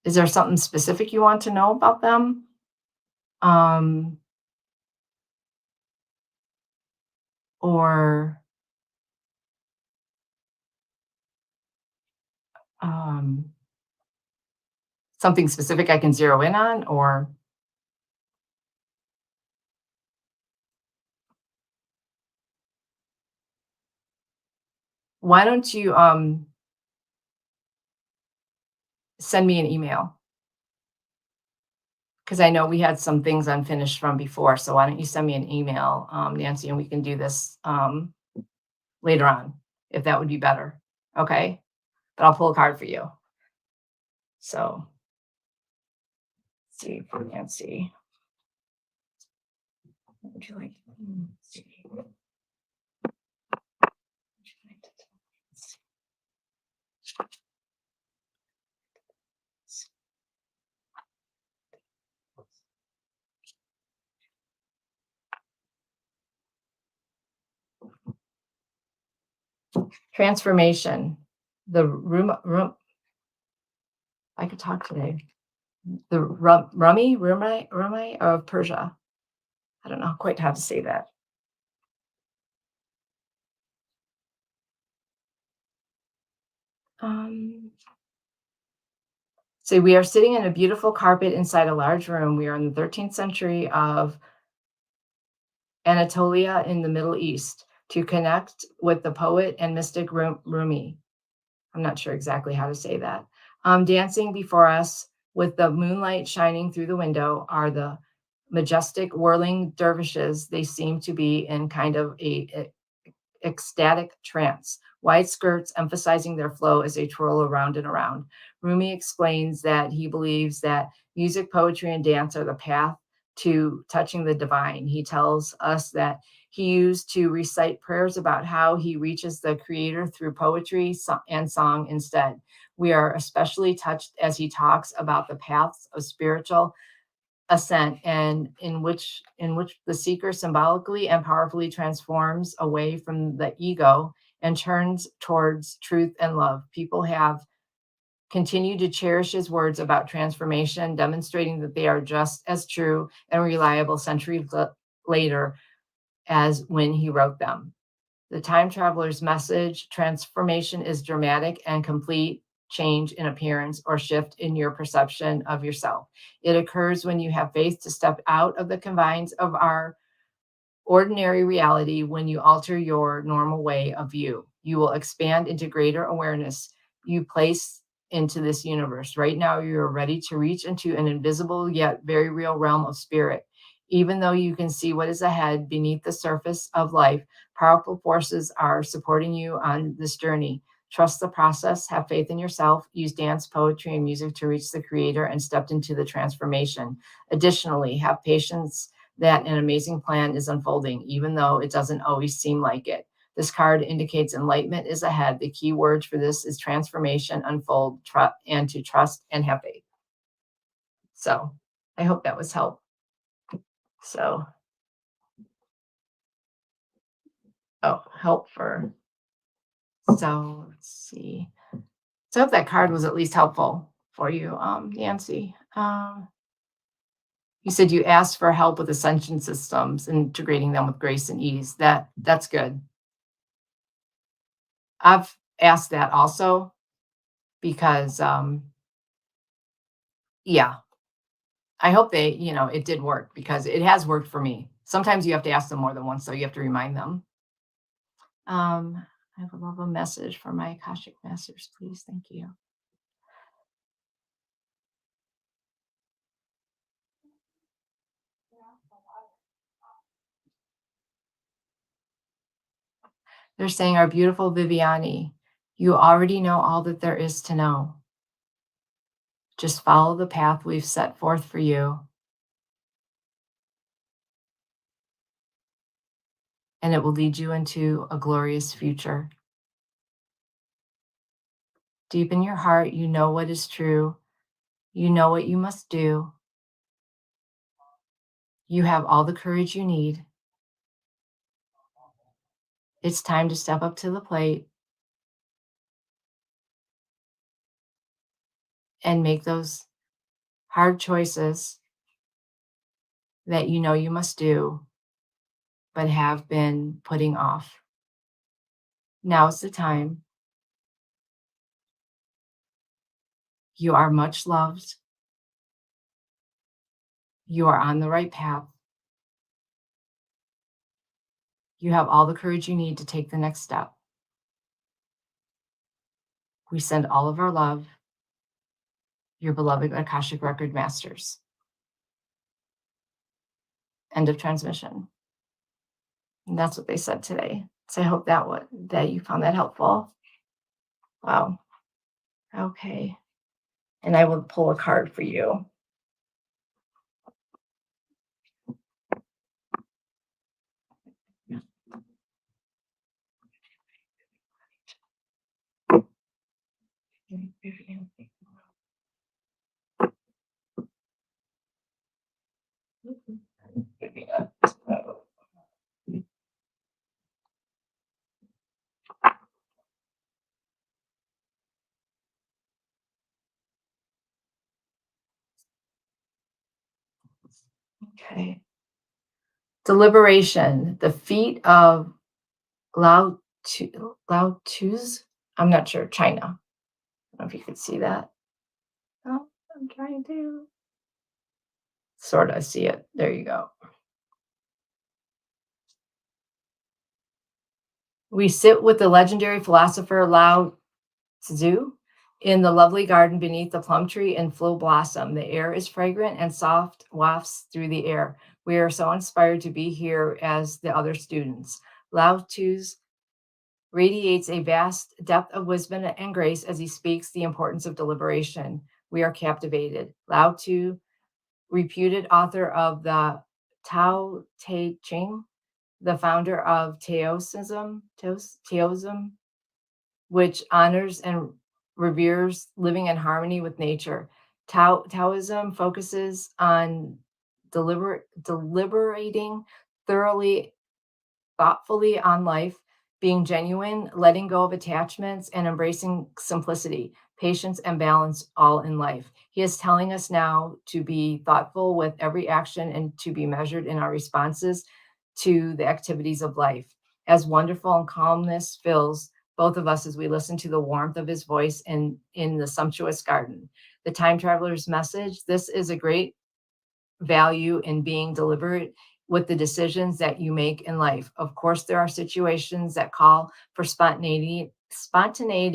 Is there something specific you want to know about them? Um, or um, something specific I can zero in on? Or why don't you send me an email? Because I know we had some things unfinished from before. So why don't you send me an email, Nancy, and we can do this later on, if that would be better. Okay. But I'll pull a card for you. So let's see for Nancy. What would you like? Let's see. What would you like to do? Let's see. Transformation. The room. I could talk today. The Rumi of Persia. I don't know quite how to say that. Um, so we are sitting in a beautiful carpet inside a large room. We are in the 13th century of Anatolia in the Middle East to connect with the poet and mystic Rumi. I'm not sure exactly how to say that. Dancing before us with the moonlight shining through the window are the majestic whirling dervishes. They seem to be in kind of a ecstatic trance, wide skirts emphasizing their flow as they twirl around and around. Rumi explains that he believes that music, poetry, and dance are the path to touching the divine. He tells us that he used to recite prayers about how he reaches the creator through poetry and song instead. We are especially touched as he talks about the paths of spiritual ascent, and in which the seeker symbolically and powerfully transforms away from the ego and turns towards truth and love. People have continued to cherish his words about transformation, demonstrating that they are just as true and reliable centuries later as when he wrote them. The time traveler's message: transformation is dramatic and complete change in appearance or shift in your perception of yourself. It occurs when you have faith to step out of the confines of our ordinary reality. When you alter your normal way of view, you will expand into greater awareness you place into this universe. Right now, you're ready to reach into an invisible yet very real realm of spirit. Even though you can see what is ahead beneath the surface of life, powerful forces are supporting you on this journey. Trust the process, have faith in yourself, use dance, poetry, and music to reach the creator and step into the transformation. Additionally, have patience that an amazing plan is unfolding, even though it doesn't always seem like it. This card indicates enlightenment is ahead. The key words for this is transformation, unfold, and to trust and have faith. So I hope that was help. So, help for. So let's see. So I hope that card was at least helpful for you, Nancy. You said you asked for help with ascension systems, integrating them with grace and ease. That's good. I've asked that also because yeah, I hope it did work because it has worked for me. Sometimes you have to ask them more than once, so you have to remind them. I would love a message for my Akashic Masters, please. Thank you. They're saying, our beautiful Viviani, you already know all that there is to know. Just follow the path we've set forth for you, and it will lead you into a glorious future. Deep in your heart, you know what is true. You know what you must do. You have all the courage you need. It's time to step up to the plate and make those hard choices that you know you must do, but have been putting off. Now's the time. You are much loved. You are on the right path. You have all the courage you need to take the next step. We send all of our love, your beloved Akashic Record Masters. End of transmission. And that's what they said today. So I hope that you found that helpful. Wow. Okay. And I will pull a card for you. Okay. Deliberation, the feet of Lao Tzu's. I'm not sure, China. I don't know if you could see that. Oh, I'm trying to. Sort of see it. There you go. We sit with the legendary philosopher Lao Tzu in the lovely garden beneath the plum tree and full blossom. The air is fragrant and soft wafts through the air. We are so inspired to be here as the other students. Lao Tzu's radiates a vast depth of wisdom and grace as he speaks the importance of deliberation. We are captivated. Lao Tzu, reputed author of the Tao Te Ching, the founder of Taoism, which honors and reveres living in harmony with nature. Taoism focuses on deliberating thoroughly, thoughtfully on life, being genuine, letting go of attachments, and embracing simplicity, patience, and balance all in life. He is telling us now to be thoughtful with every action and to be measured in our responses to the activities of life. As wonderful and calmness fills both of us as we listen to the warmth of his voice in the sumptuous garden. The time traveler's message: this is a great value in being deliberate with the decisions that you make in life. Of course, there are situations that call for spontaneity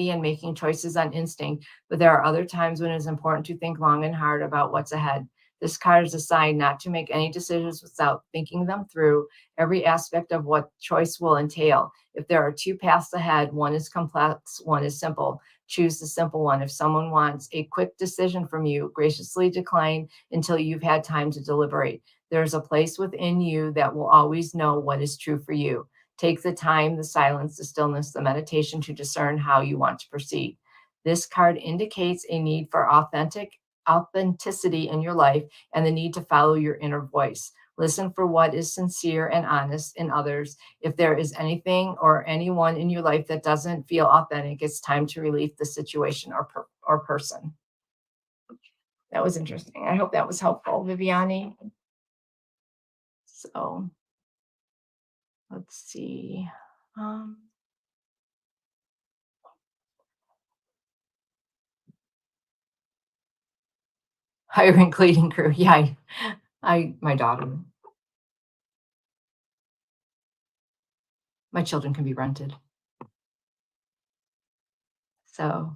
and making choices on instinct, but there are other times when it is important to think long and hard about what's ahead. This card is a sign not to make any decisions without thinking them through, every aspect of what choice will entail. If there are two paths ahead, one is complex, one is simple. Choose the simple one. If someone wants a quick decision from you, graciously decline until you've had time to deliberate. There's a place within you that will always know what is true for you. Take the time, the silence, the stillness, the meditation to discern how you want to proceed. This card indicates a need for authenticity in your life and the need to follow your inner voice. Listen for what is sincere and honest in others. If there is anything or anyone in your life that doesn't feel authentic, it's time to release the situation or person. That was interesting. I hope that was helpful, Viviani. So let's see. Um, Hiring cleaning crew. Yeah, my daughter, my children can be rented. So,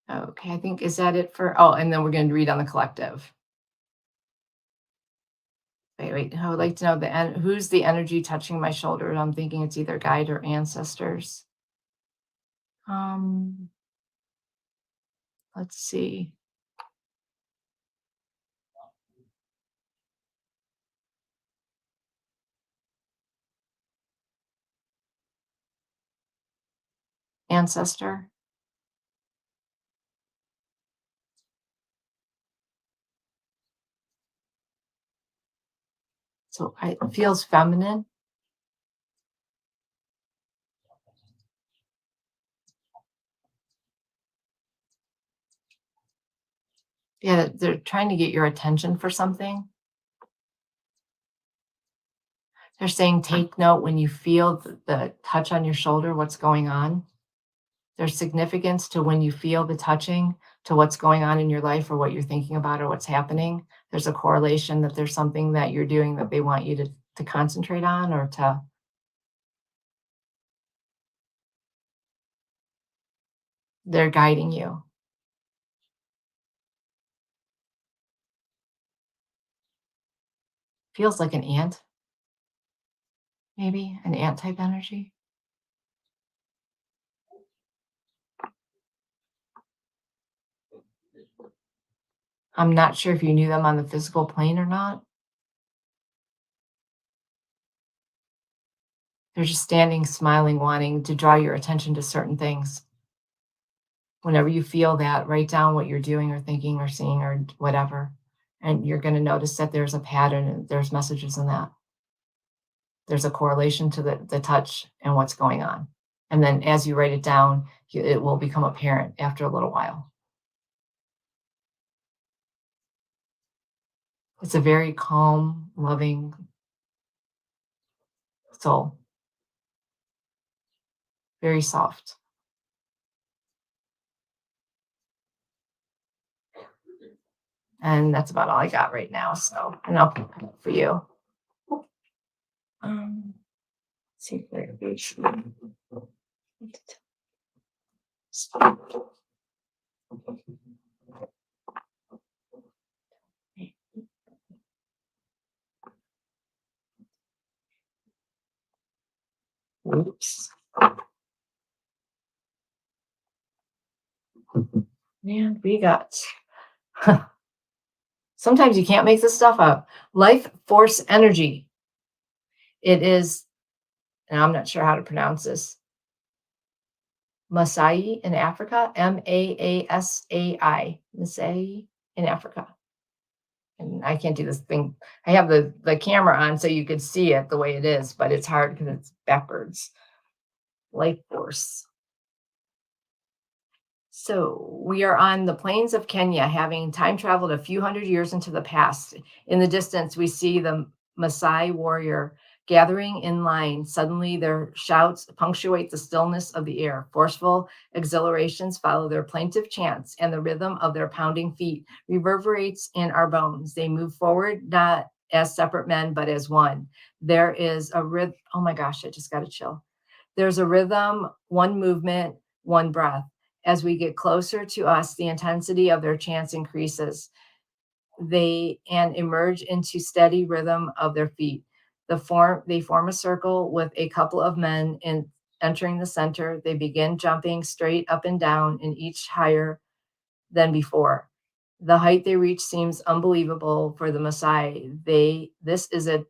okay, I think, is that it for, oh, and then we're going to read on the collective. Wait, I would like to know who's the energy touching my shoulder. I'm thinking it's either guide or ancestors. Um, let's see. Ancestor. So it feels feminine. Yeah, they're trying to get your attention for something. They're saying, take note when you feel the touch on your shoulder, what's going on. There's significance to when you feel the touching to what's going on in your life or what you're thinking about or what's happening. There's a correlation that there's something that you're doing that they want you to concentrate on or to. They're guiding you. Feels like an ant, maybe an ant type energy. I'm not sure if you knew them on the physical plane or not. They're just standing, smiling, wanting to draw your attention to certain things. Whenever you feel that, write down what you're doing or thinking or seeing or whatever. And you're going to notice that there's a pattern and there's messages in that. There's a correlation to the touch and what's going on. And then as you write it down, it will become apparent after a little while. It's a very calm, loving soul, very soft. And that's about all I got right now. So, and I'll pick it up for you. Let's see where we should. Oops. Man, we got. Sometimes you can't make this stuff up. Life force energy. It is, and I'm not sure how to pronounce this. Masai in Africa, Maasai, Masai in Africa. And I can't do this thing. I have the camera on so you could see it the way it is, but it's hard because it's backwards. Life force. So we are on the plains of Kenya, having time traveled a few hundred years into the past. In the distance, we see the Maasai warrior gathering in line. Suddenly, their shouts punctuate the stillness of the air. Forceful exhilarations follow their plaintive chants, and the rhythm of their pounding feet reverberates in our bones. They move forward not as separate men, but as one. There is a rhythm. Oh my gosh, I just got a chill. There's a rhythm, one movement, one breath. As we get closer to us, the intensity of their chants increases. They and emerge into steady rhythm of their feet. They form a circle with a couple of men in entering the center. They begin jumping straight up and down, and each higher than before. The height they reach seems unbelievable for the Maasai. This is a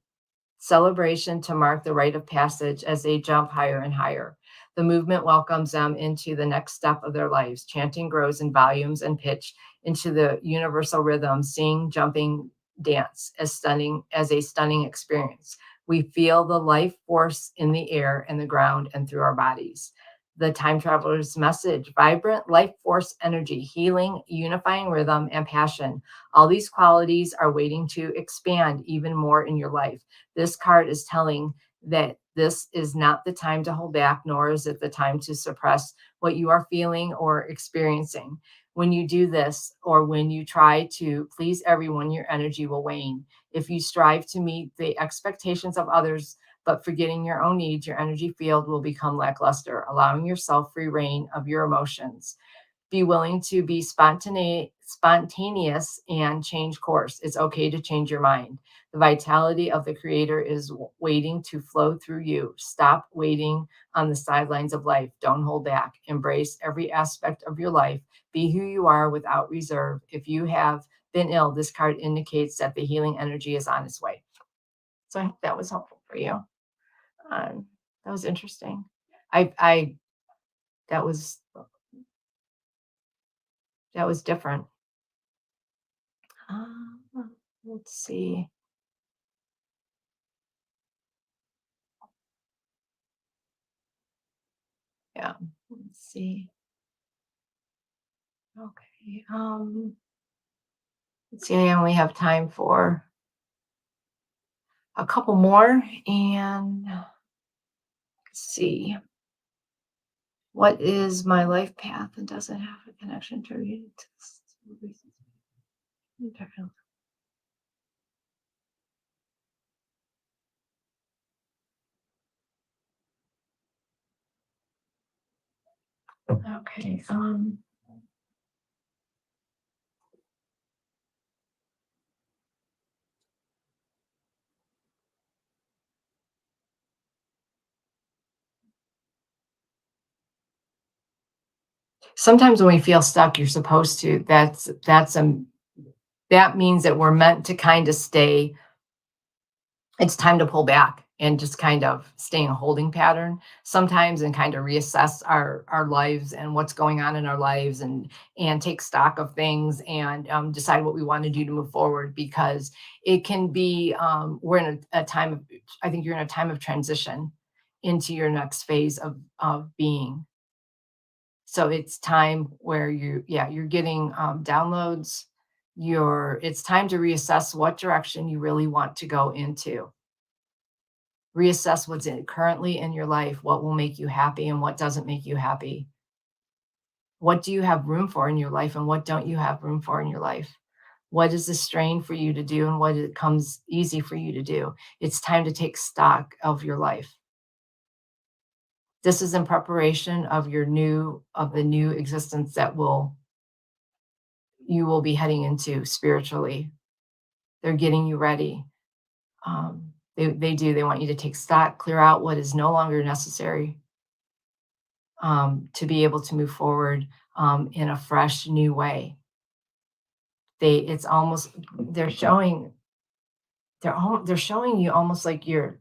celebration to mark the rite of passage as they jump higher and higher. The movement welcomes them into the next step of their lives. Chanting grows in volumes and pitch into the universal rhythm, sing, jumping, dance as a stunning experience. We feel the life force in the air and the ground and through our bodies. The time traveler's message: vibrant life force energy, healing, unifying rhythm, and passion. All these qualities are waiting to expand even more in your life. This card is telling that this is not the time to hold back, nor is it the time to suppress what you are feeling or experiencing. When you do this, or when you try to please everyone, your energy will wane. If you strive to meet the expectations of others, but forgetting your own needs, your energy field will become lackluster, allowing yourself free reign of your emotions. Be willing to be spontaneous and change course. It's okay to change your mind. The vitality of the creator is waiting to flow through you. Stop waiting on the sidelines of life. Don't hold back. Embrace every aspect of your life. Be who you are without reserve. If you have been ill, this card indicates that the healing energy is on its way. So I hope that was helpful for you. That was interesting. I that was different. Let's see. Yeah, let's see. Okay. Let's see. I only have time for a couple more, and let's see. What is my life path and doesn't have a connection to you? Okay. Sometimes when we feel stuck, you're supposed to. That means that we're meant to kind of stay. It's time to pull back and just kind of stay in a holding pattern sometimes and kind of reassess our lives and what's going on in our lives and take stock of things and decide what we want to do to move forward because it can be we're in a time of I think you're in a time of transition into your next phase of being. So it's time where you're getting downloads. It's time to reassess what direction you really want to go into. Reassess what's currently in your life, what will make you happy and what doesn't make you happy. What do you have room for in your life and what don't you have room for in your life? What is the strain for you to do and what it comes easy for you to do? It's time to take stock of your life. This is in preparation of the new existence that will you will be heading into spiritually. They're getting you ready. They do. They want you to take stock, clear out what is no longer necessary, to be able to move forward in a fresh, new way. It's almost they're showing you almost like you're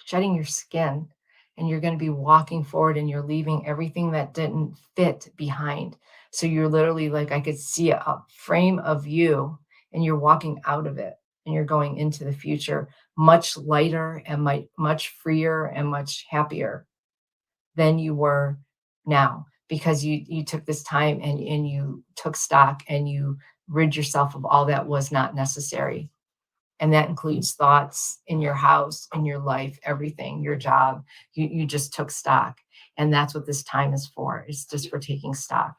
shedding your skin, and you're going to be walking forward, and you're leaving everything that didn't fit behind. So you're literally like I could see a frame of you, and you're walking out of it, and you're going into the future much lighter and much freer and much happier than you were now because you took this time and you took stock and you rid yourself of all that was not necessary. And that includes thoughts in your house, in your life, everything, your job. You just took stock. And that's what this time is for. It's just for taking stock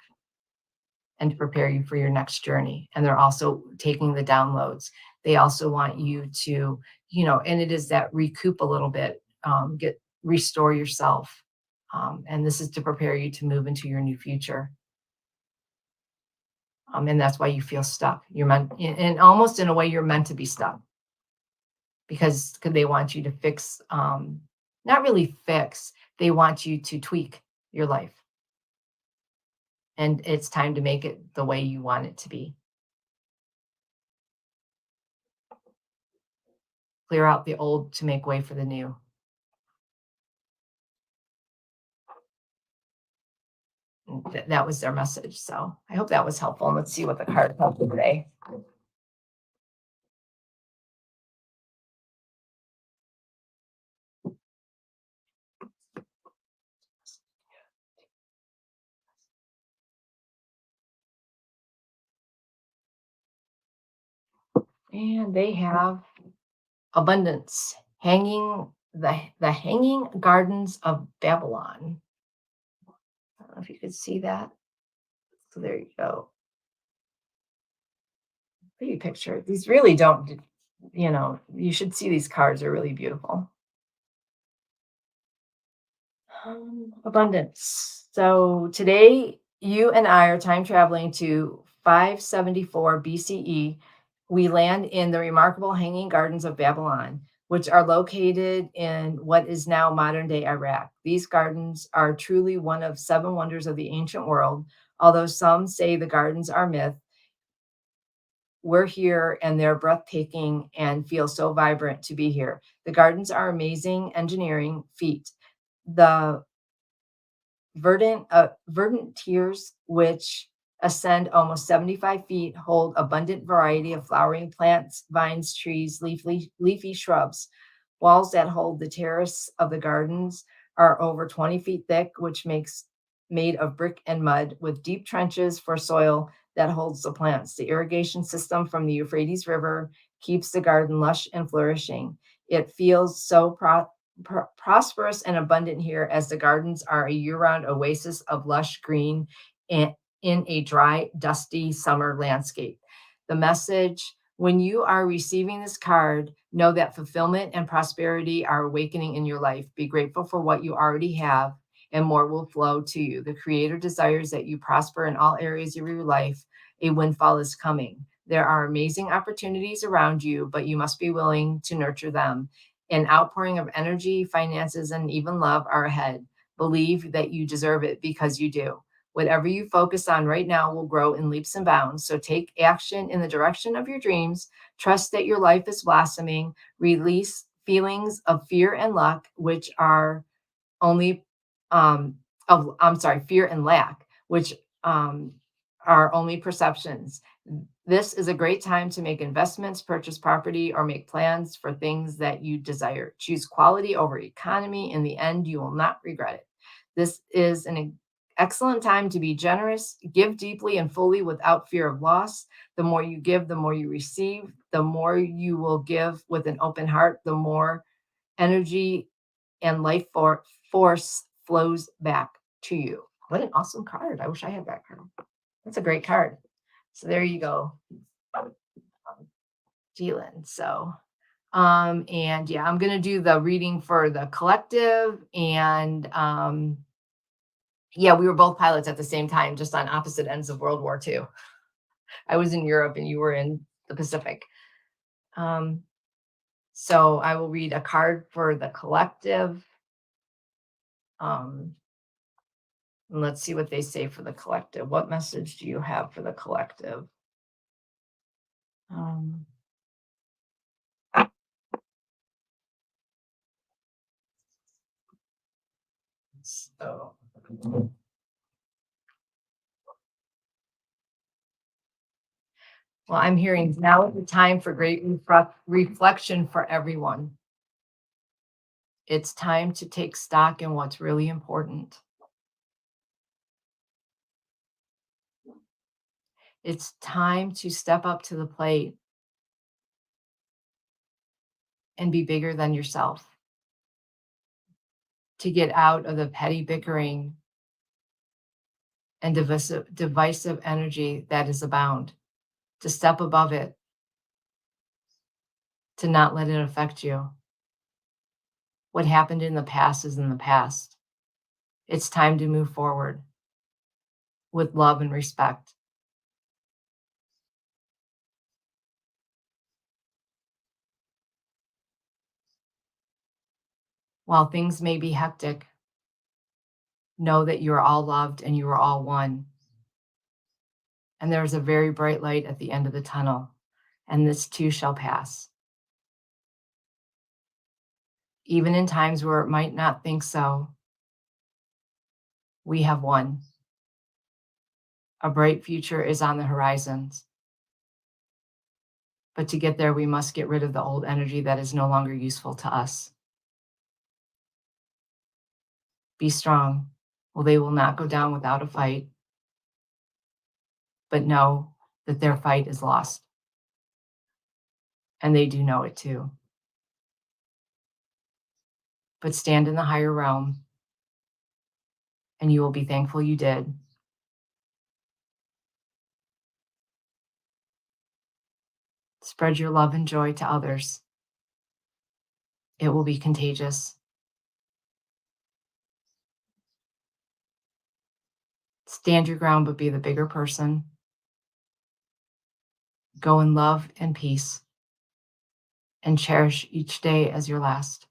and to prepare you for your next journey. And they're also taking the downloads. They also want you to, and it is that recoup a little bit, restore yourself. And this is to prepare you to move into your new future. And that's why you feel stuck. You're meant, and almost in a way, you're meant to be stuck because they want you to fix, not really fix, they want you to tweak your life. And it's time to make it the way you want it to be. Clear out the old to make way for the new. That was their message. So I hope that was helpful. And let's see what the card tells me today. And they have abundance, the hanging gardens of Babylon. I don't know if you could see that. So there you go. Pretty picture. These really don't, you should see these cards. They're really beautiful. Abundance. So today, you and I are time traveling to 574 BCE. We land in the remarkable Hanging Gardens of Babylon, which are located in what is now modern day Iraq. These gardens are truly one of seven wonders of the ancient world. Although some say the gardens are myth, we're here and they're breathtaking and feel so vibrant to be here. The gardens are amazing engineering feat. The verdant tiers, which ascend almost 75 feet, hold abundant variety of flowering plants, vines, trees, leafy shrubs. Walls that hold the terrace of the gardens are over 20 feet thick, which makes made of brick and mud, with deep trenches for soil that holds the plants. The irrigation system from the Euphrates River keeps the garden lush and flourishing. It feels so prosperous and abundant here, as the gardens are a year-round oasis of lush green in a dry, dusty summer landscape. The message: when you are receiving this card, know that fulfillment and prosperity are awakening in your life. Be grateful for what you already have and more will flow to you. The Creator desires that you prosper in all areas of your life. A windfall is coming. There are amazing opportunities around you, but you must be willing to nurture them. An outpouring of energy, finances, and even love are ahead. Believe that you deserve it because you do. Whatever you focus on right now will grow in leaps and bounds. So take action in the direction of your dreams. Trust that your life is blossoming. Release feelings of fear and luck, which are only fear and lack, which um, are only perceptions. This is a great time to make investments, purchase property, or make plans for things that you desire. Choose quality over economy. In the end, you will not regret it. This is an excellent time to be generous, give deeply and fully without fear of loss. The more you give, the more you receive. The more you will give with an open heart, the more energy and force flows back to you. What an awesome card. I wish I had that card. That's a great card. So there you go, Jeelan. So, and yeah, I'm going to do the reading for the collective. And yeah, we were both pilots at the same time, just on opposite ends of World War II. I was in Europe and you were in the Pacific. So I will read a card for the collective. And let's see what they say for the collective. What message do you have for the collective? So, well, I'm hearing now is the time for great reflection for everyone. It's time to take stock in what's really important. It's time to step up to the plate and be bigger than yourself, to get out of the petty bickering and divisive energy that is abound, to step above it, to not let it affect you. What happened in the past is in the past. It's time to move forward with love and respect. While things may be hectic, know that you are all loved and you are all one. And there is a very bright light at the end of the tunnel, and this too shall pass. Even in times where it might not think so, we have won. A bright future is on the horizons. But to get there, we must get rid of the old energy that is no longer useful to us. Be strong. Well, they will not go down without a fight, but know that their fight is lost. And they do know it too. But stand in the higher realm, and you will be thankful you did. Spread your love and joy to others. It will be contagious. Stand your ground, but be the bigger person. Go in love and peace, and cherish each day as your last.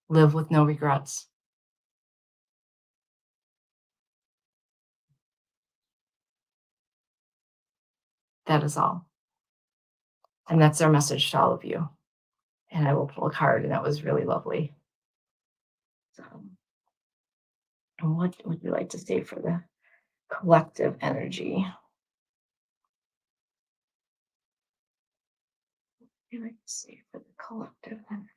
Live with no regrets. That is all. And that's our message to all of you. And I will pull a card, and that was really lovely. So, and what would you like to say for the collective energy? What would you like to say for the collective energy?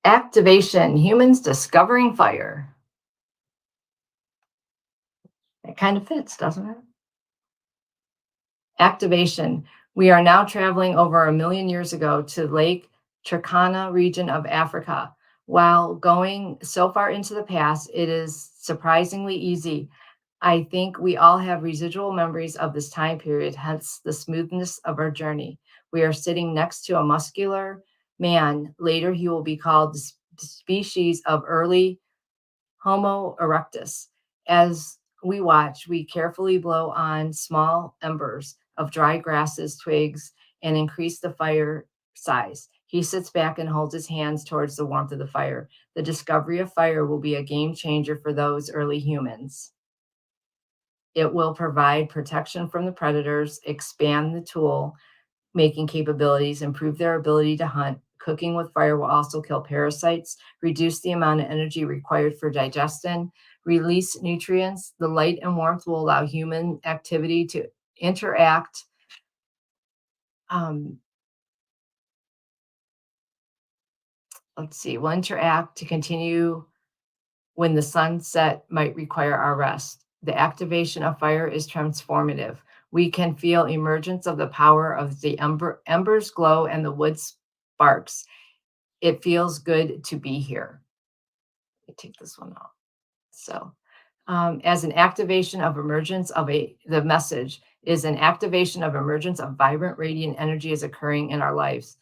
Activation, humans discovering fire. It kind of fits, doesn't it? Activation. We are now traveling over 1 million years ago to Lake Turkana region of Africa, While going so far into the past, it is surprisingly easy. I think we all have residual memories of this time period, hence the smoothness of our journey. We are sitting next to a muscular man. Later, he will be called the species of early Homo erectus. As we watch, we carefully blow on small embers of dry grasses, twigs, and increase the fire size. He sits back and holds his hands towards the warmth of the fire. The discovery of fire will be a game changer for those early humans. It will provide protection from the predators, expand the tool making capabilities, improve their ability to hunt. Cooking with fire will also kill parasites, reduce the amount of energy required for digestion, release nutrients. The light and warmth will allow human activity to interact. Um, let's see, will interact to continue when the sunset might require our rest. The activation of fire is transformative. We can feel emergence of the power of the embers glow and the wood sparks. It feels good to be here. Let me take this one off. So, as an activation of emergence of the message is an activation of emergence of vibrant radiant energy is occurring in our lives.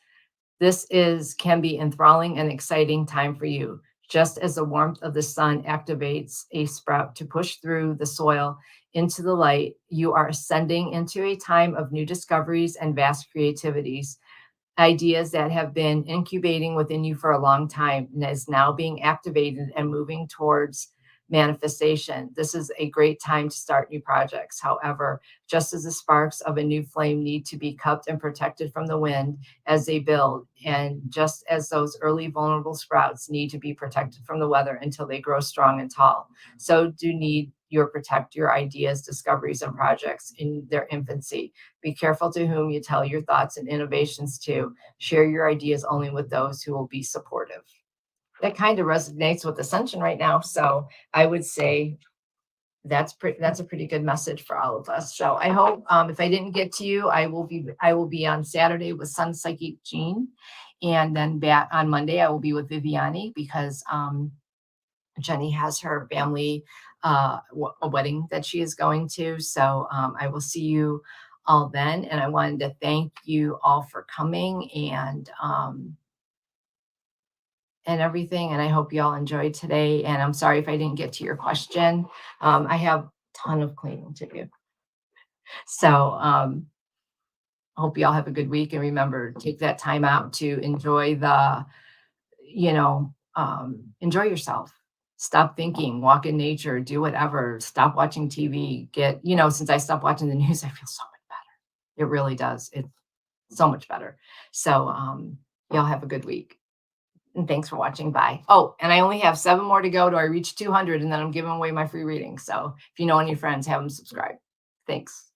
This is can be enthralling and exciting time for you. Just as the warmth of the sun activates a sprout to push through the soil into the light, you are ascending into a time of new discoveries and vast creativities. Ideas that have been incubating within you for a long time and is now being activated and moving towards manifestation. This is a great time to start new projects. However, just as the sparks of a new flame need to be kept and protected from the wind as they build, and just as those early vulnerable sprouts need to be protected from the weather until they grow strong and tall, so do need your protect your ideas, discoveries, and projects in their infancy. Be careful to whom you tell your thoughts and innovations to. Share your ideas only with those who will be supportive. That kind of resonates with Ascension right now. So I would say that's a pretty good message for all of us. So I hope if I didn't get to you, I will be on Saturday with Sun Psychic Jean, and then back on Monday I will be with Viviani because Jenny has her family a wedding that she is going to. So I will see you all then. And I wanted to thank you all for coming and everything. And I hope you all enjoyed today. And I'm sorry if I didn't get to your question. I have a ton of cleaning to do. So I hope you all have a good week. And remember, take that time out to enjoy enjoy yourself. Stop thinking, walk in nature, do whatever, stop watching TV. Since I stopped watching the news, I feel so much better. It really does. It's so much better. So, y'all have a good week. And thanks for watching. Bye. Oh, and I only have 7 more to go to I reach 200, and then I'm giving away my free reading. So if you know any friends, have them subscribe. Thanks.